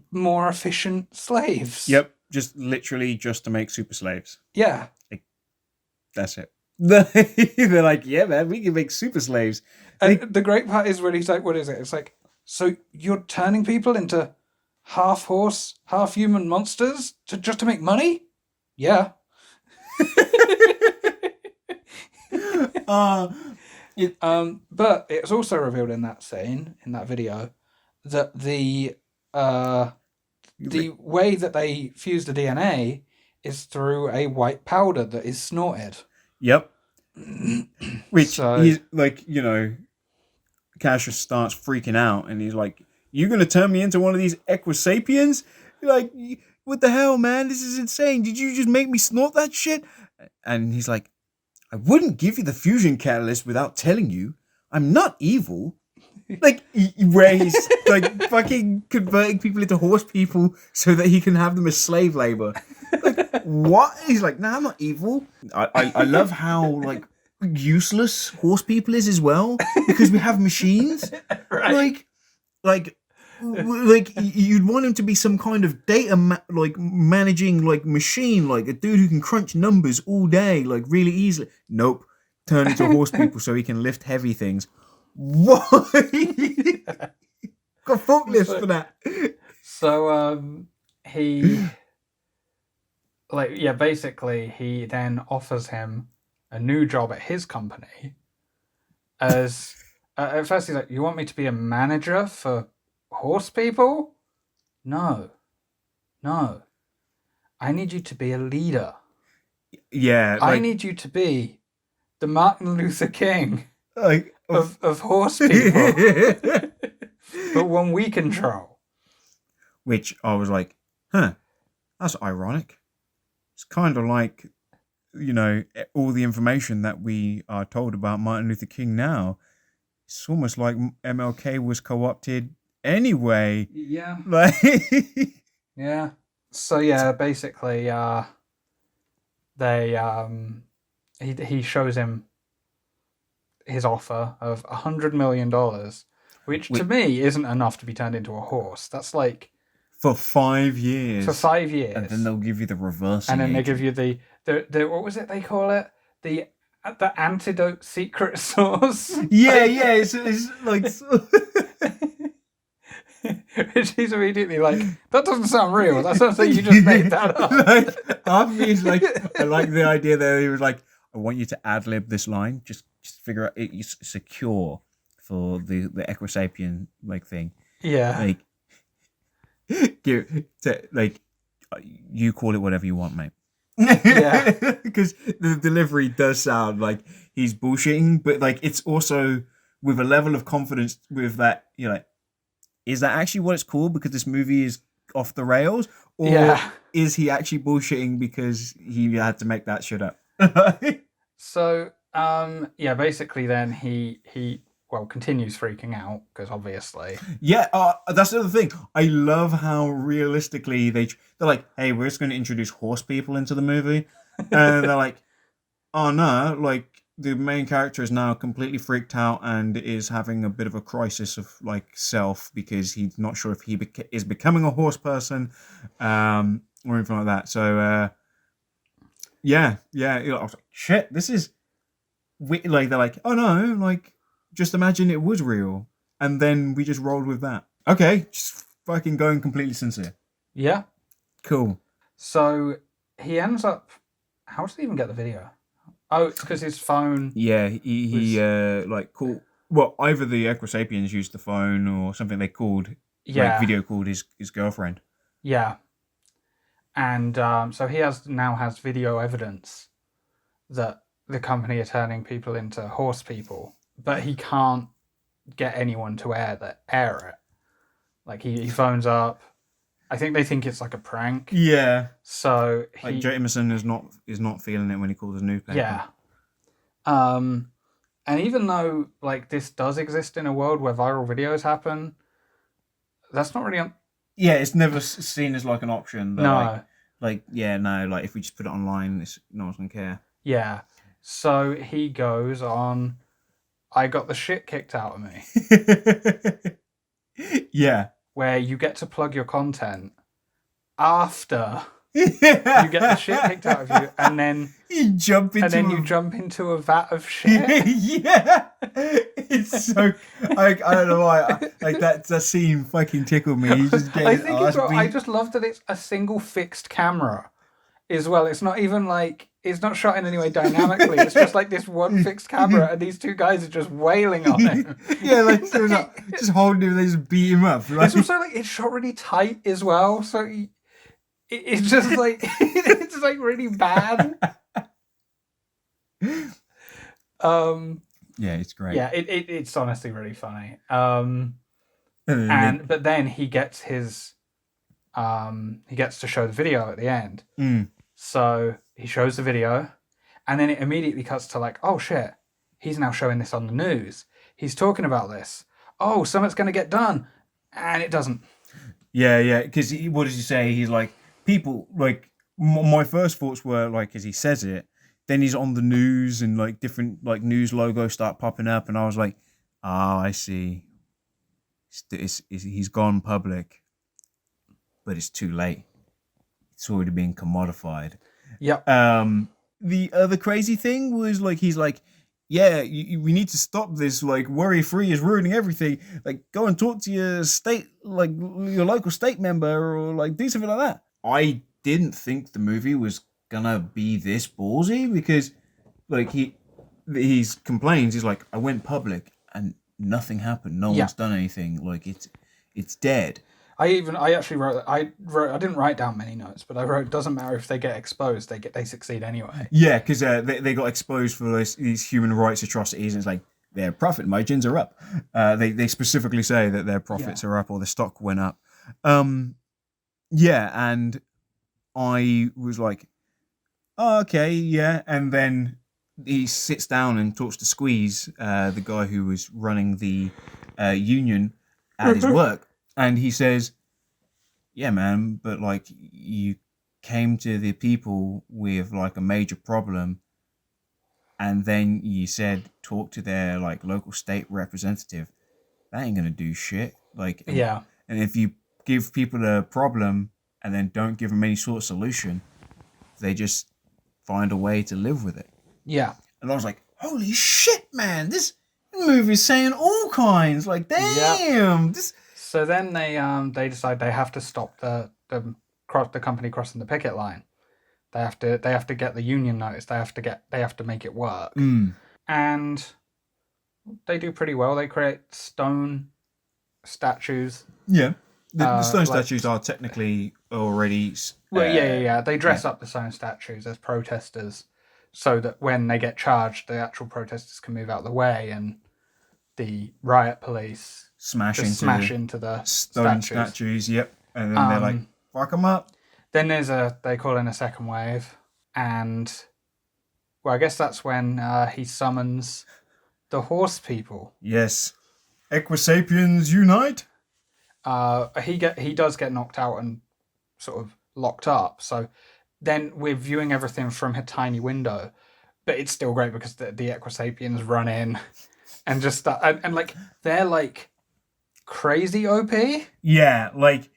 S1: more efficient slaves.
S2: Yep, just literally just to make super slaves.
S1: Yeah.
S2: Like, that's it. They're like, "Yeah, man, we can make super slaves."
S1: And the great part is when he's like, "What is it?" It's like, "So you're turning people into half horse, half human monsters just to make money?" Yeah. But it's also revealed in that scene, in that video, that the way that they fuse the DNA is through a white powder that is snorted.
S2: Yep. Which he's like, Cassius starts freaking out, and he's like, "You gonna turn me into one of these Equisapiens? Like, what the hell, man? This is insane. Did you just make me snort that shit?" And he's like, "I wouldn't give you the fusion catalyst without telling you. I'm not evil." Like, where he's like fucking converting people into horse people so that he can have them as slave labor. Like, what? He's like, "Nah, I'm not evil." I love how like useless horse people is as well, because we have machines.
S1: Right.
S2: Like you'd want him to be some kind of data managing like machine, like a dude who can crunch numbers all day, like really easily. Nope, turn into horse people so he can lift heavy things. What? Got forklifts for that.
S1: So he basically he then offers him a new job at his company as at first he's like, "You want me to be a manager for horse people?" No. I need you to be a leader.
S2: Yeah.
S1: I need you to be the Martin Luther King of horse people. But one we control.
S2: Which I was like, that's ironic. It's kind of like, all the information that we are told about Martin Luther King now. It's almost like MLK was co-opted anyway.
S1: Yeah.
S2: Like,
S1: Yeah. So yeah, basically, they he shows him his offer of $100 million, which to
S2: Wait,
S1: me isn't enough to be turned into a horse. That's like
S2: for 5
S1: for
S2: years,
S1: five
S2: and then
S1: years,
S2: they'll give you the
S1: and
S2: reversing
S1: then they give
S2: agent.
S1: you the what was it they call it, the antidote secret sauce.
S2: Yeah,
S1: Like,
S2: yeah, it's like
S1: which he's immediately like, that doesn't sound real. That sounds like you just made that up.
S2: like half of me is like, I like the idea that he was like, I want you to ad lib this line, just figure out it's secure for the Equisapien like thing,
S1: Yeah.
S2: like like you call it whatever you want, mate.
S1: Yeah.
S2: Because the delivery does sound like he's bullshitting, but like it's also with a level of confidence with that, like, is that actually what it's called because this movie is off the rails, or
S1: Yeah.
S2: is he actually bullshitting because he had to make that shit up?
S1: So, yeah, basically then he well continues freaking out because obviously.
S2: Yeah, that's the other thing. I love how realistically they're like, hey, we're just going to introduce horse people into the movie, and they're like, oh no, like the main character is now completely freaked out and is having a bit of a crisis of like self because he's not sure if he is becoming a horse person, or anything like that. So yeah, I was like, shit, this is like they're like, oh no, like just imagine it was real, and then we just rolled with that. Okay, just fucking going completely sincere.
S1: Yeah.
S2: Cool.
S1: So he ends up. How does he even get the video? Oh, it's because his phone.
S2: Yeah, he like called. Well, either the Equisapiens used the phone or something. They called, like,
S1: Yeah.
S2: video called his girlfriend.
S1: Yeah. And so he now has video evidence that the company are turning people into horse people, but he can't get anyone to air it. Like he phones up. I think they think it's like a prank.
S2: Yeah.
S1: So
S2: Like Jameson is not feeling it when he calls his newspaper.
S1: Yeah. And even though like this does exist in a world where viral videos happen, that's not really.
S2: Yeah, it's never seen as like an option.
S1: No.
S2: Like if we just put it online, no one's gonna care.
S1: Yeah. So he goes on. I got the shit kicked out of me.
S2: Yeah.
S1: Where you get to plug your content after you get the shit kicked out of you, and then
S2: you jump
S1: into a vat of shit.
S2: Yeah, it's so. I don't know why. Like that scene fucking tickled me. He's just getting
S1: I just love that it's a single fixed camera as well. It's not even like it's not shot in any way dynamically. It's just like this one fixed camera, and these two guys are just wailing on him.
S2: Yeah, like just holding him. They just beat him up. Like.
S1: It's also like it's shot really tight as well, so it's just like it's like really bad.
S2: Yeah, it's great.
S1: Yeah, it's honestly really funny. But then he gets his he gets to show the video at the end. So he shows the video, and then it immediately cuts to like, oh shit, he's now showing this on the news. He's talking about this. Oh, something's going to get done, and it doesn't.
S2: Yeah, because what does he say? He's like, people, like, my first thoughts were like, as he says it, then he's on the news and like different like news logos start popping up, and I was like, oh, I see. He's gone public, but it's too late. It's already been commodified.
S1: Yep.
S2: The other crazy thing was like, he's like, yeah, we need to stop this. Like, worry-free is ruining everything. Like, go and talk to your state, like your local state member, or like do something like that. I didn't think the movie was gonna be this ballsy because, like, he complains. He's like, I went public and nothing happened. No one's done anything. Like, it's dead.
S1: I actually wrote. I didn't write down many notes, but I wrote. Doesn't matter if they get exposed. They succeed anyway.
S2: Yeah, because they got exposed for these human rights atrocities, and it's like their profit margins are up. They specifically say that their profits are up or the stock went up. Yeah, and I was like, oh, okay, yeah, and then he sits down and talks to Squeeze, the guy who was running the union at his work. And he says, yeah, man, but like you came to the people with like a major problem, and then you said talk to their like local state representative. That ain't gonna do shit. Like,
S1: Yeah.
S2: and if you give people a problem and then don't give them any sort of solution, they just find a way to live with it.
S1: Yeah.
S2: And I was like, holy shit, man, this movie's saying all kinds. Like,
S1: Yeah.
S2: damn, this.
S1: So then they decide they have to stop the company crossing the picket line. They have to get the union notice. They have to make it work. And they do pretty well. They create stone statues.
S2: Yeah. The stone statues are technically already.
S1: Well, yeah. They dress up the stone statues as protesters, so that when they get charged, the actual protesters can move out of the way, and the riot police
S2: smash into
S1: the
S2: stone statues. Yep, and then they're like, "Fuck them up."
S1: Then they call in a second wave, and well, I guess that's when he summons the horse people.
S2: Yes, Equisapiens unite.
S1: He does get knocked out and sort of locked up. So then we're viewing everything from a tiny window, but it's still great because the Equisapiens run in and just start, and like they're like crazy OP.
S2: Yeah, like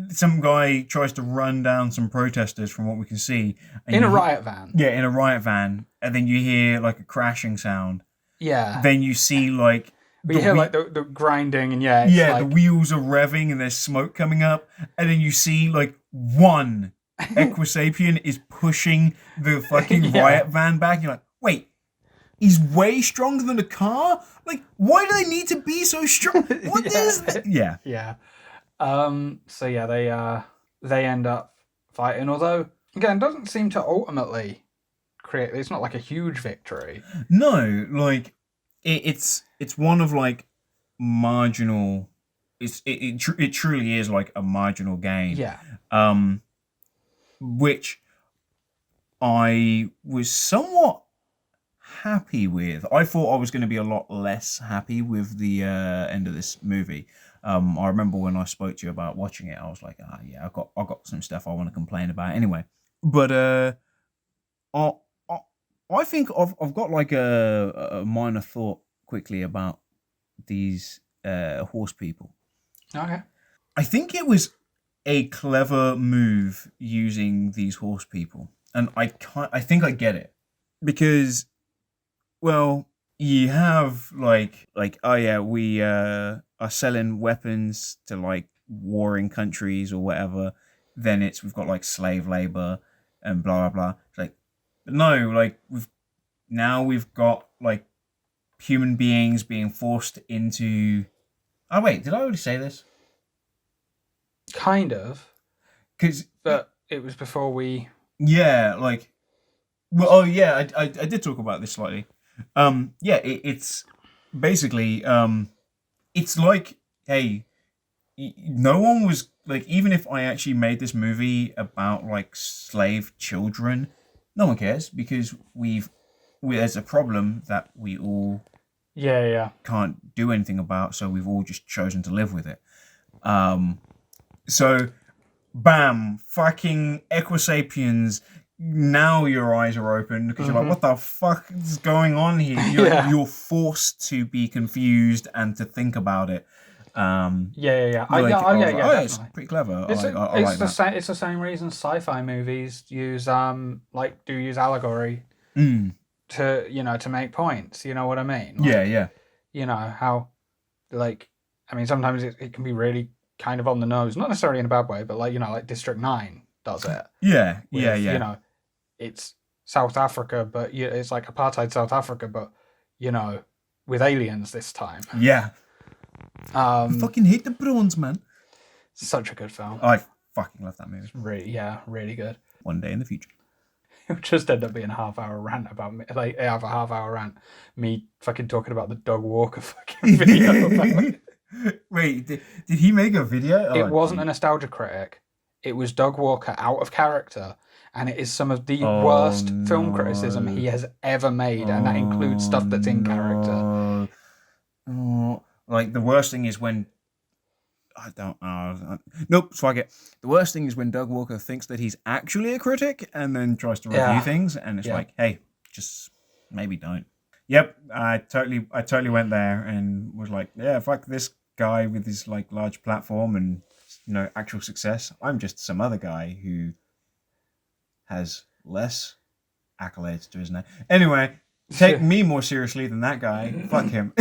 S2: some guy tries to run down some protesters from what we can see
S1: in a riot van.
S2: Yeah, in a riot van, and then you hear like a crashing sound.
S1: Yeah.
S2: Then you see like.
S1: You hear like the grinding and
S2: like,
S1: the
S2: wheels are revving and there's smoke coming up, and then you see like one Equisapien is pushing the fucking riot van back. You're like, wait, he's way stronger than a car? Like, why do they need to be so strong? What is this? Yeah.
S1: Yeah. So yeah, they end up fighting, although again, doesn't seem to ultimately create. It's not like a huge victory.
S2: No, like it's one of like marginal. It truly is like a marginal gain.
S1: Yeah.
S2: Which I was somewhat happy with. I thought I was going to be a lot less happy with the end of this movie. I remember when I spoke to you about watching it, I was like, yeah, I got some stuff I want to complain about anyway. But I think I've got like a minor thought quickly about these horse people.
S1: Okay.
S2: I think it was a clever move using these horse people, and I think I get it because, well, you have like oh yeah, we are selling weapons to like warring countries or whatever. Then we've got like slave labor and blah blah blah. It's like, but no, like we've got like human beings being forced into. Oh wait, did I already say this?
S1: Kind of. But it was before we.
S2: Yeah, like. Well, oh yeah, I did talk about this slightly. Yeah, it's basically it's like, hey, no one was like, even if I actually made this movie about like slave children, no one cares because there's a problem that we all can't do anything about, so we've all just chosen to live with it. So bam, fucking Equisapiens. Now your eyes are open because you're like, what the fuck is going on here? You're forced to be confused and to think about it. It's pretty clever.
S1: It's the same reason sci-fi movies use allegory to make points. You know what I mean?
S2: Yeah.
S1: You know how, like, I mean, sometimes it can be really kind of on the nose, not necessarily in a bad way, but like District 9 does it.
S2: Yeah.
S1: You know, it's South Africa, but it's like apartheid South Africa, but with aliens this time.
S2: Yeah. I fucking hate the prawns, man.
S1: Such a good film.
S2: I fucking love that movie.
S1: It's really good.
S2: One day in the future.
S1: It would just end up being a half-hour rant about me. Like, I have a half-hour rant, me fucking talking about the Doug Walker fucking video.
S2: Wait, did he make a video?
S1: It wasn't a nostalgia critic. It was Doug Walker out of character, and it is some of the worst film criticism he has ever made, and that includes stuff that's in character.
S2: Like, the worst thing is when I don't know. Nope, fuck it. The worst thing is when Doug Walker thinks that he's actually a critic and then tries to review things, and it's like, hey, just maybe don't. Yep, I totally went there and was like, yeah, fuck this guy with his like large platform and actual success. I'm just some other guy who has less accolades to his name. Anyway, take me more seriously than that guy. Fuck him.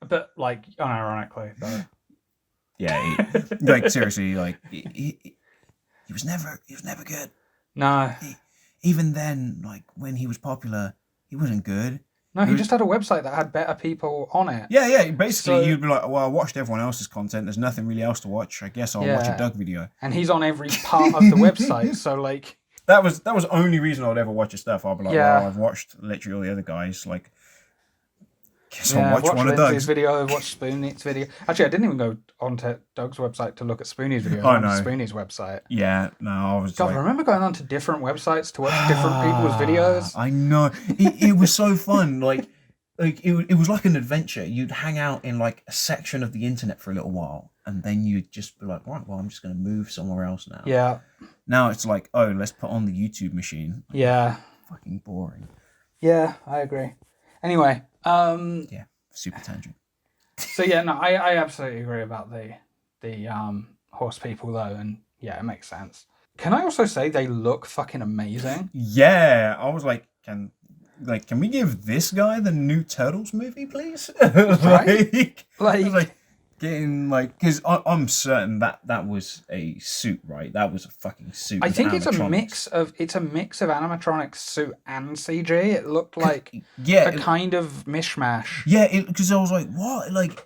S1: But like unironically, though.
S2: Yeah, like seriously, like he was never good.
S1: No.
S2: Even then, like when he was popular, he wasn't good.
S1: No, he just had a website that had better people on it.
S2: Yeah. Basically, you'd be like, well, I watched everyone else's content. There's nothing really else to watch. I guess I'll watch a Doug video.
S1: And he's on every part of the website, so like.
S2: That was the only reason I'd ever watch his stuff. I'd be like, well, I've watched literally all the other guys. Like, guess I'll watch one of Doug's
S1: video. Watch Spoonie's video. Actually, I didn't even go onto Doug's website to look at Spoonie's video.
S2: I know.
S1: Spoonie's website.
S2: Yeah, no, I was.
S1: God, I remember going onto different websites to watch different people's videos.
S2: I know. It was so fun. Like it was like an adventure. You'd hang out in like a section of the internet for a little while, and then you'd just be like, right, well, I'm just going to move somewhere else now.
S1: Yeah.
S2: Now it's like, oh, let's put on the YouTube machine. Like,
S1: yeah.
S2: Fucking boring.
S1: Yeah, I agree. Anyway.
S2: Yeah, super tangent.
S1: So yeah, no, I absolutely agree about the horse people though, and yeah, it makes sense. Can I also say they look fucking amazing?
S2: Yeah, I was like, can we give this guy the new Turtles movie, please? like getting like, because I'm certain that was a suit, right? That was a fucking suit.
S1: I think it's a mix of animatronics, suit, and CG. It looked like a kind of mishmash.
S2: Yeah, because I was like, what? Like,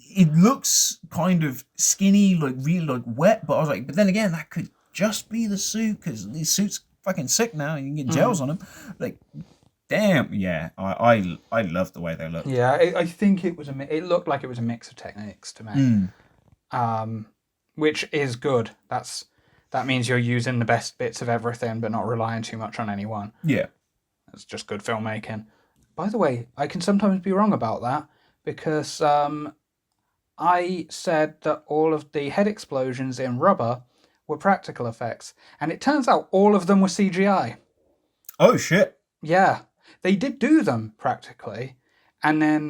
S2: it looks kind of skinny, like really like wet. But I was like, but then again, that could just be the suit because these suits fucking sick now. You can get gels on them. Like, damn, yeah, I love the way they look.
S1: Yeah, I think it looked like it was a mix of techniques to me, which is good. That means you're using the best bits of everything, but not relying too much on any one.
S2: Yeah,
S1: it's just good filmmaking. By the way, I can sometimes be wrong about that because I said that all of the head explosions in Rubber were practical effects, and it turns out all of them were CGI.
S2: Oh shit!
S1: Yeah. They did do them practically, and then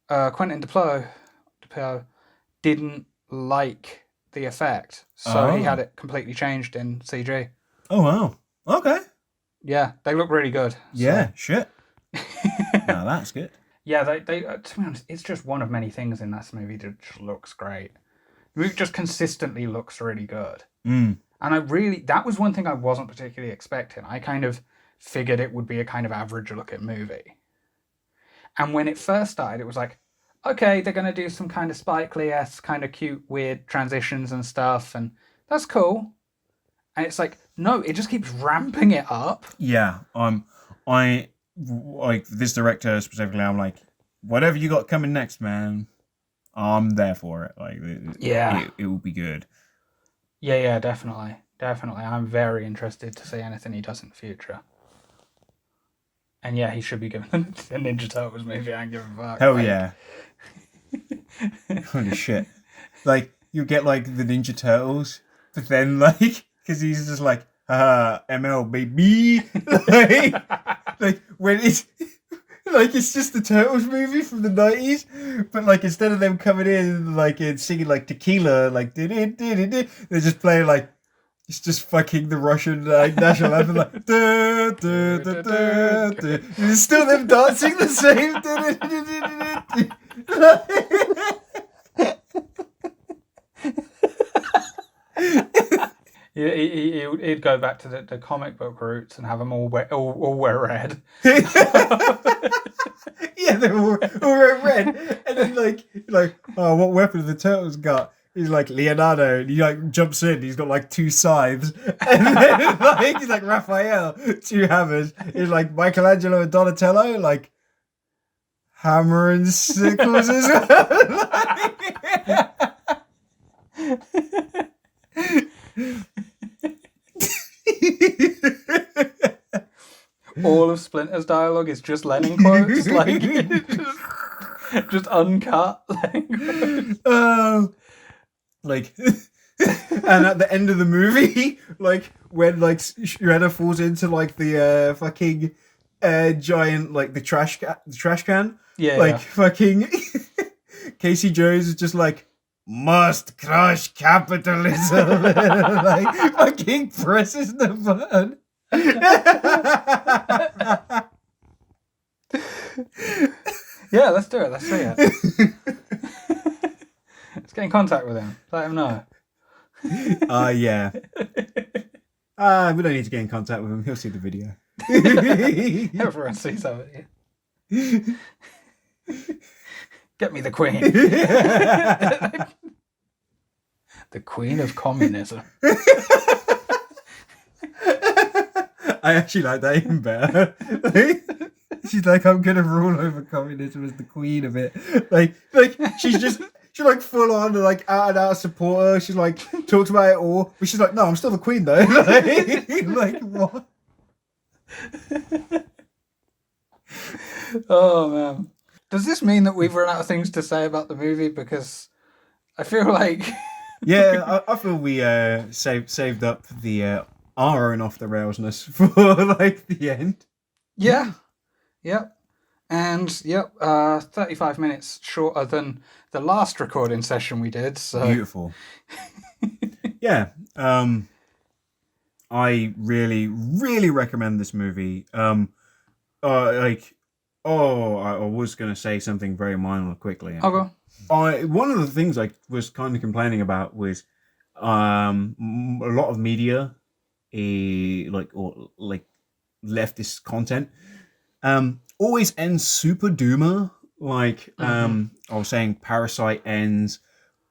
S1: Quentin Dupieux didn't like the effect, so he had it completely changed in CG.
S2: Oh wow! Okay.
S1: Yeah, they look really good.
S2: Yeah, shit. Now that's good.
S1: Yeah, they to be honest, it's just one of many things in this movie that just looks great. The movie just consistently looks really good, and that was one thing I wasn't particularly expecting. I kind of figured it would be a kind of average looking movie. And when it first started, it was like, okay, they're going to do some kind of Spike Lee-esque kind of cute, weird transitions and stuff, and that's cool. And it's like, no, it just keeps ramping it up.
S2: Yeah, I like this director specifically. I'm like, whatever you got coming next, man, I'm there for it. Like, it will be good.
S1: Yeah, definitely. I'm very interested to see anything he does in the future. And yeah, he should be given the Ninja Turtles movie. I don't give a fuck.
S2: Hell yeah. Holy shit. Like, you get like the Ninja Turtles, but then like, because he's just like, ML baby. like when it's like it's just the Turtles movie from the 90s, but like instead of them coming in like and singing like Tequila, like they're just playing like it's just fucking the Russian national anthem, like da, da, da, da, da. And it's still them dancing the same.
S1: He'd go back to the comic book roots and have them all wear red.
S2: Yeah, they're all wear red, and then like oh, what weapon have the Turtles got? He's like Leonardo, and he like jumps in. He's got like 2 scythes, and then like he's like Raphael, 2 hammers. He's like Michelangelo and Donatello, like hammer and sickles as well.
S1: All of Splinter's dialogue is just Lenin quotes, like just uncut.
S2: Like, and at the end of the movie, like when like Shredder falls into like the fucking giant like the trash can, like fucking Casey Jones is just like must crush capitalism, like fucking presses the button.
S1: Yeah, let's do it. Let's see it. Let's get in contact with him. Let him know.
S2: Yeah. We don't need to get in contact with him. He'll see the video.
S1: Everyone sees that video. Get me the Queen. The Queen of Communism.
S2: I actually like that even better. She's like, I'm gonna rule over communism as the queen of it. Like she's like full on like out and out supporter. She's like talks about it all, but she's like, no, I'm still the queen though. Like what?
S1: Oh man, does this mean that we've run out of things to say about the movie? Because I feel like
S2: I feel we saved up the our own off the railsness for like the end.
S1: Yeah. Yep. And 35 minutes shorter than the last recording session we did. So
S2: beautiful. Yeah. I really, really recommend this movie. I was gonna say something very minor quickly.
S1: Okay.
S2: One of the things I was kind of complaining about was a lot of media, leftist content, always ends super doomer. Like I was saying, Parasite ends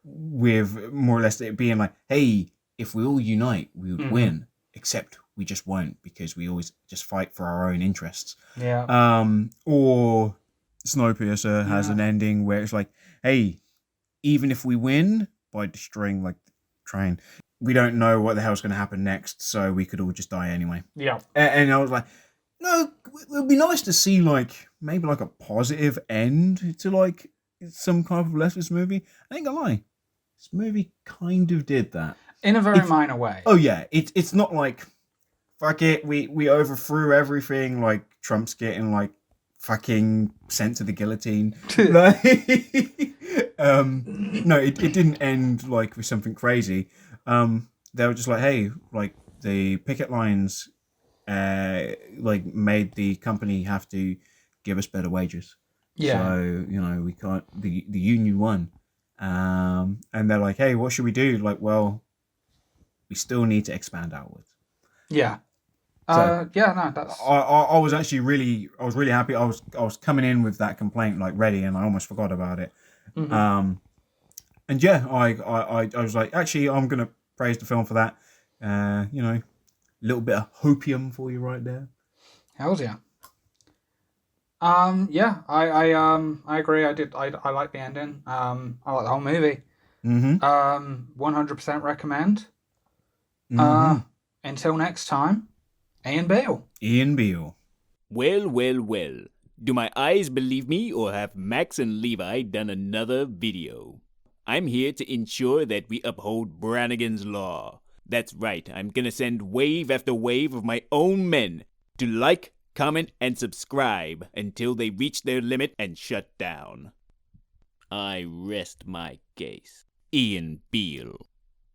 S2: with more or less it being like, hey, if we all unite, we would win. Except we just won't, because we always just fight for our own interests.
S1: Yeah.
S2: Or Snowpiercer has an ending where it's like, hey, even if we win by destroying like the train, we don't know what the hell's going to happen next, so we could all just die anyway.
S1: Yeah.
S2: And I was like, no, it would be nice to see like maybe like a positive end to like some kind of leftist movie. I ain't gonna lie, this movie kind of did that.
S1: In a very minor way.
S2: Oh yeah, it's not like fuck it, we overthrew everything, like Trump's getting like fucking sent to the guillotine. Like, no, it didn't end like with something crazy. They were just like, hey, like the picket lines like made the company have to give us better wages. Yeah. So, we can't the union won. And they're like, hey, what should we do? Like, well, we still need to expand outwards.
S1: Yeah.
S2: So,
S1: that's.
S2: I was actually really happy. I was coming in with that complaint like ready, and I almost forgot about it. And yeah, I was like, actually, I'm gonna praise the film for that. A little bit of hopium for you right there.
S1: Hells yeah. Yeah, I agree. I like the ending. I like the whole movie. 100% recommend. Until next time, Ian Beale.
S3: Well. Do my eyes believe me, or have Max and Levi done another video? I'm here to ensure that we uphold Brannigan's Law. That's right, I'm gonna send wave after wave of my own men to like, comment, and subscribe until they reach their limit and shut down. I rest my case. Ian Beale.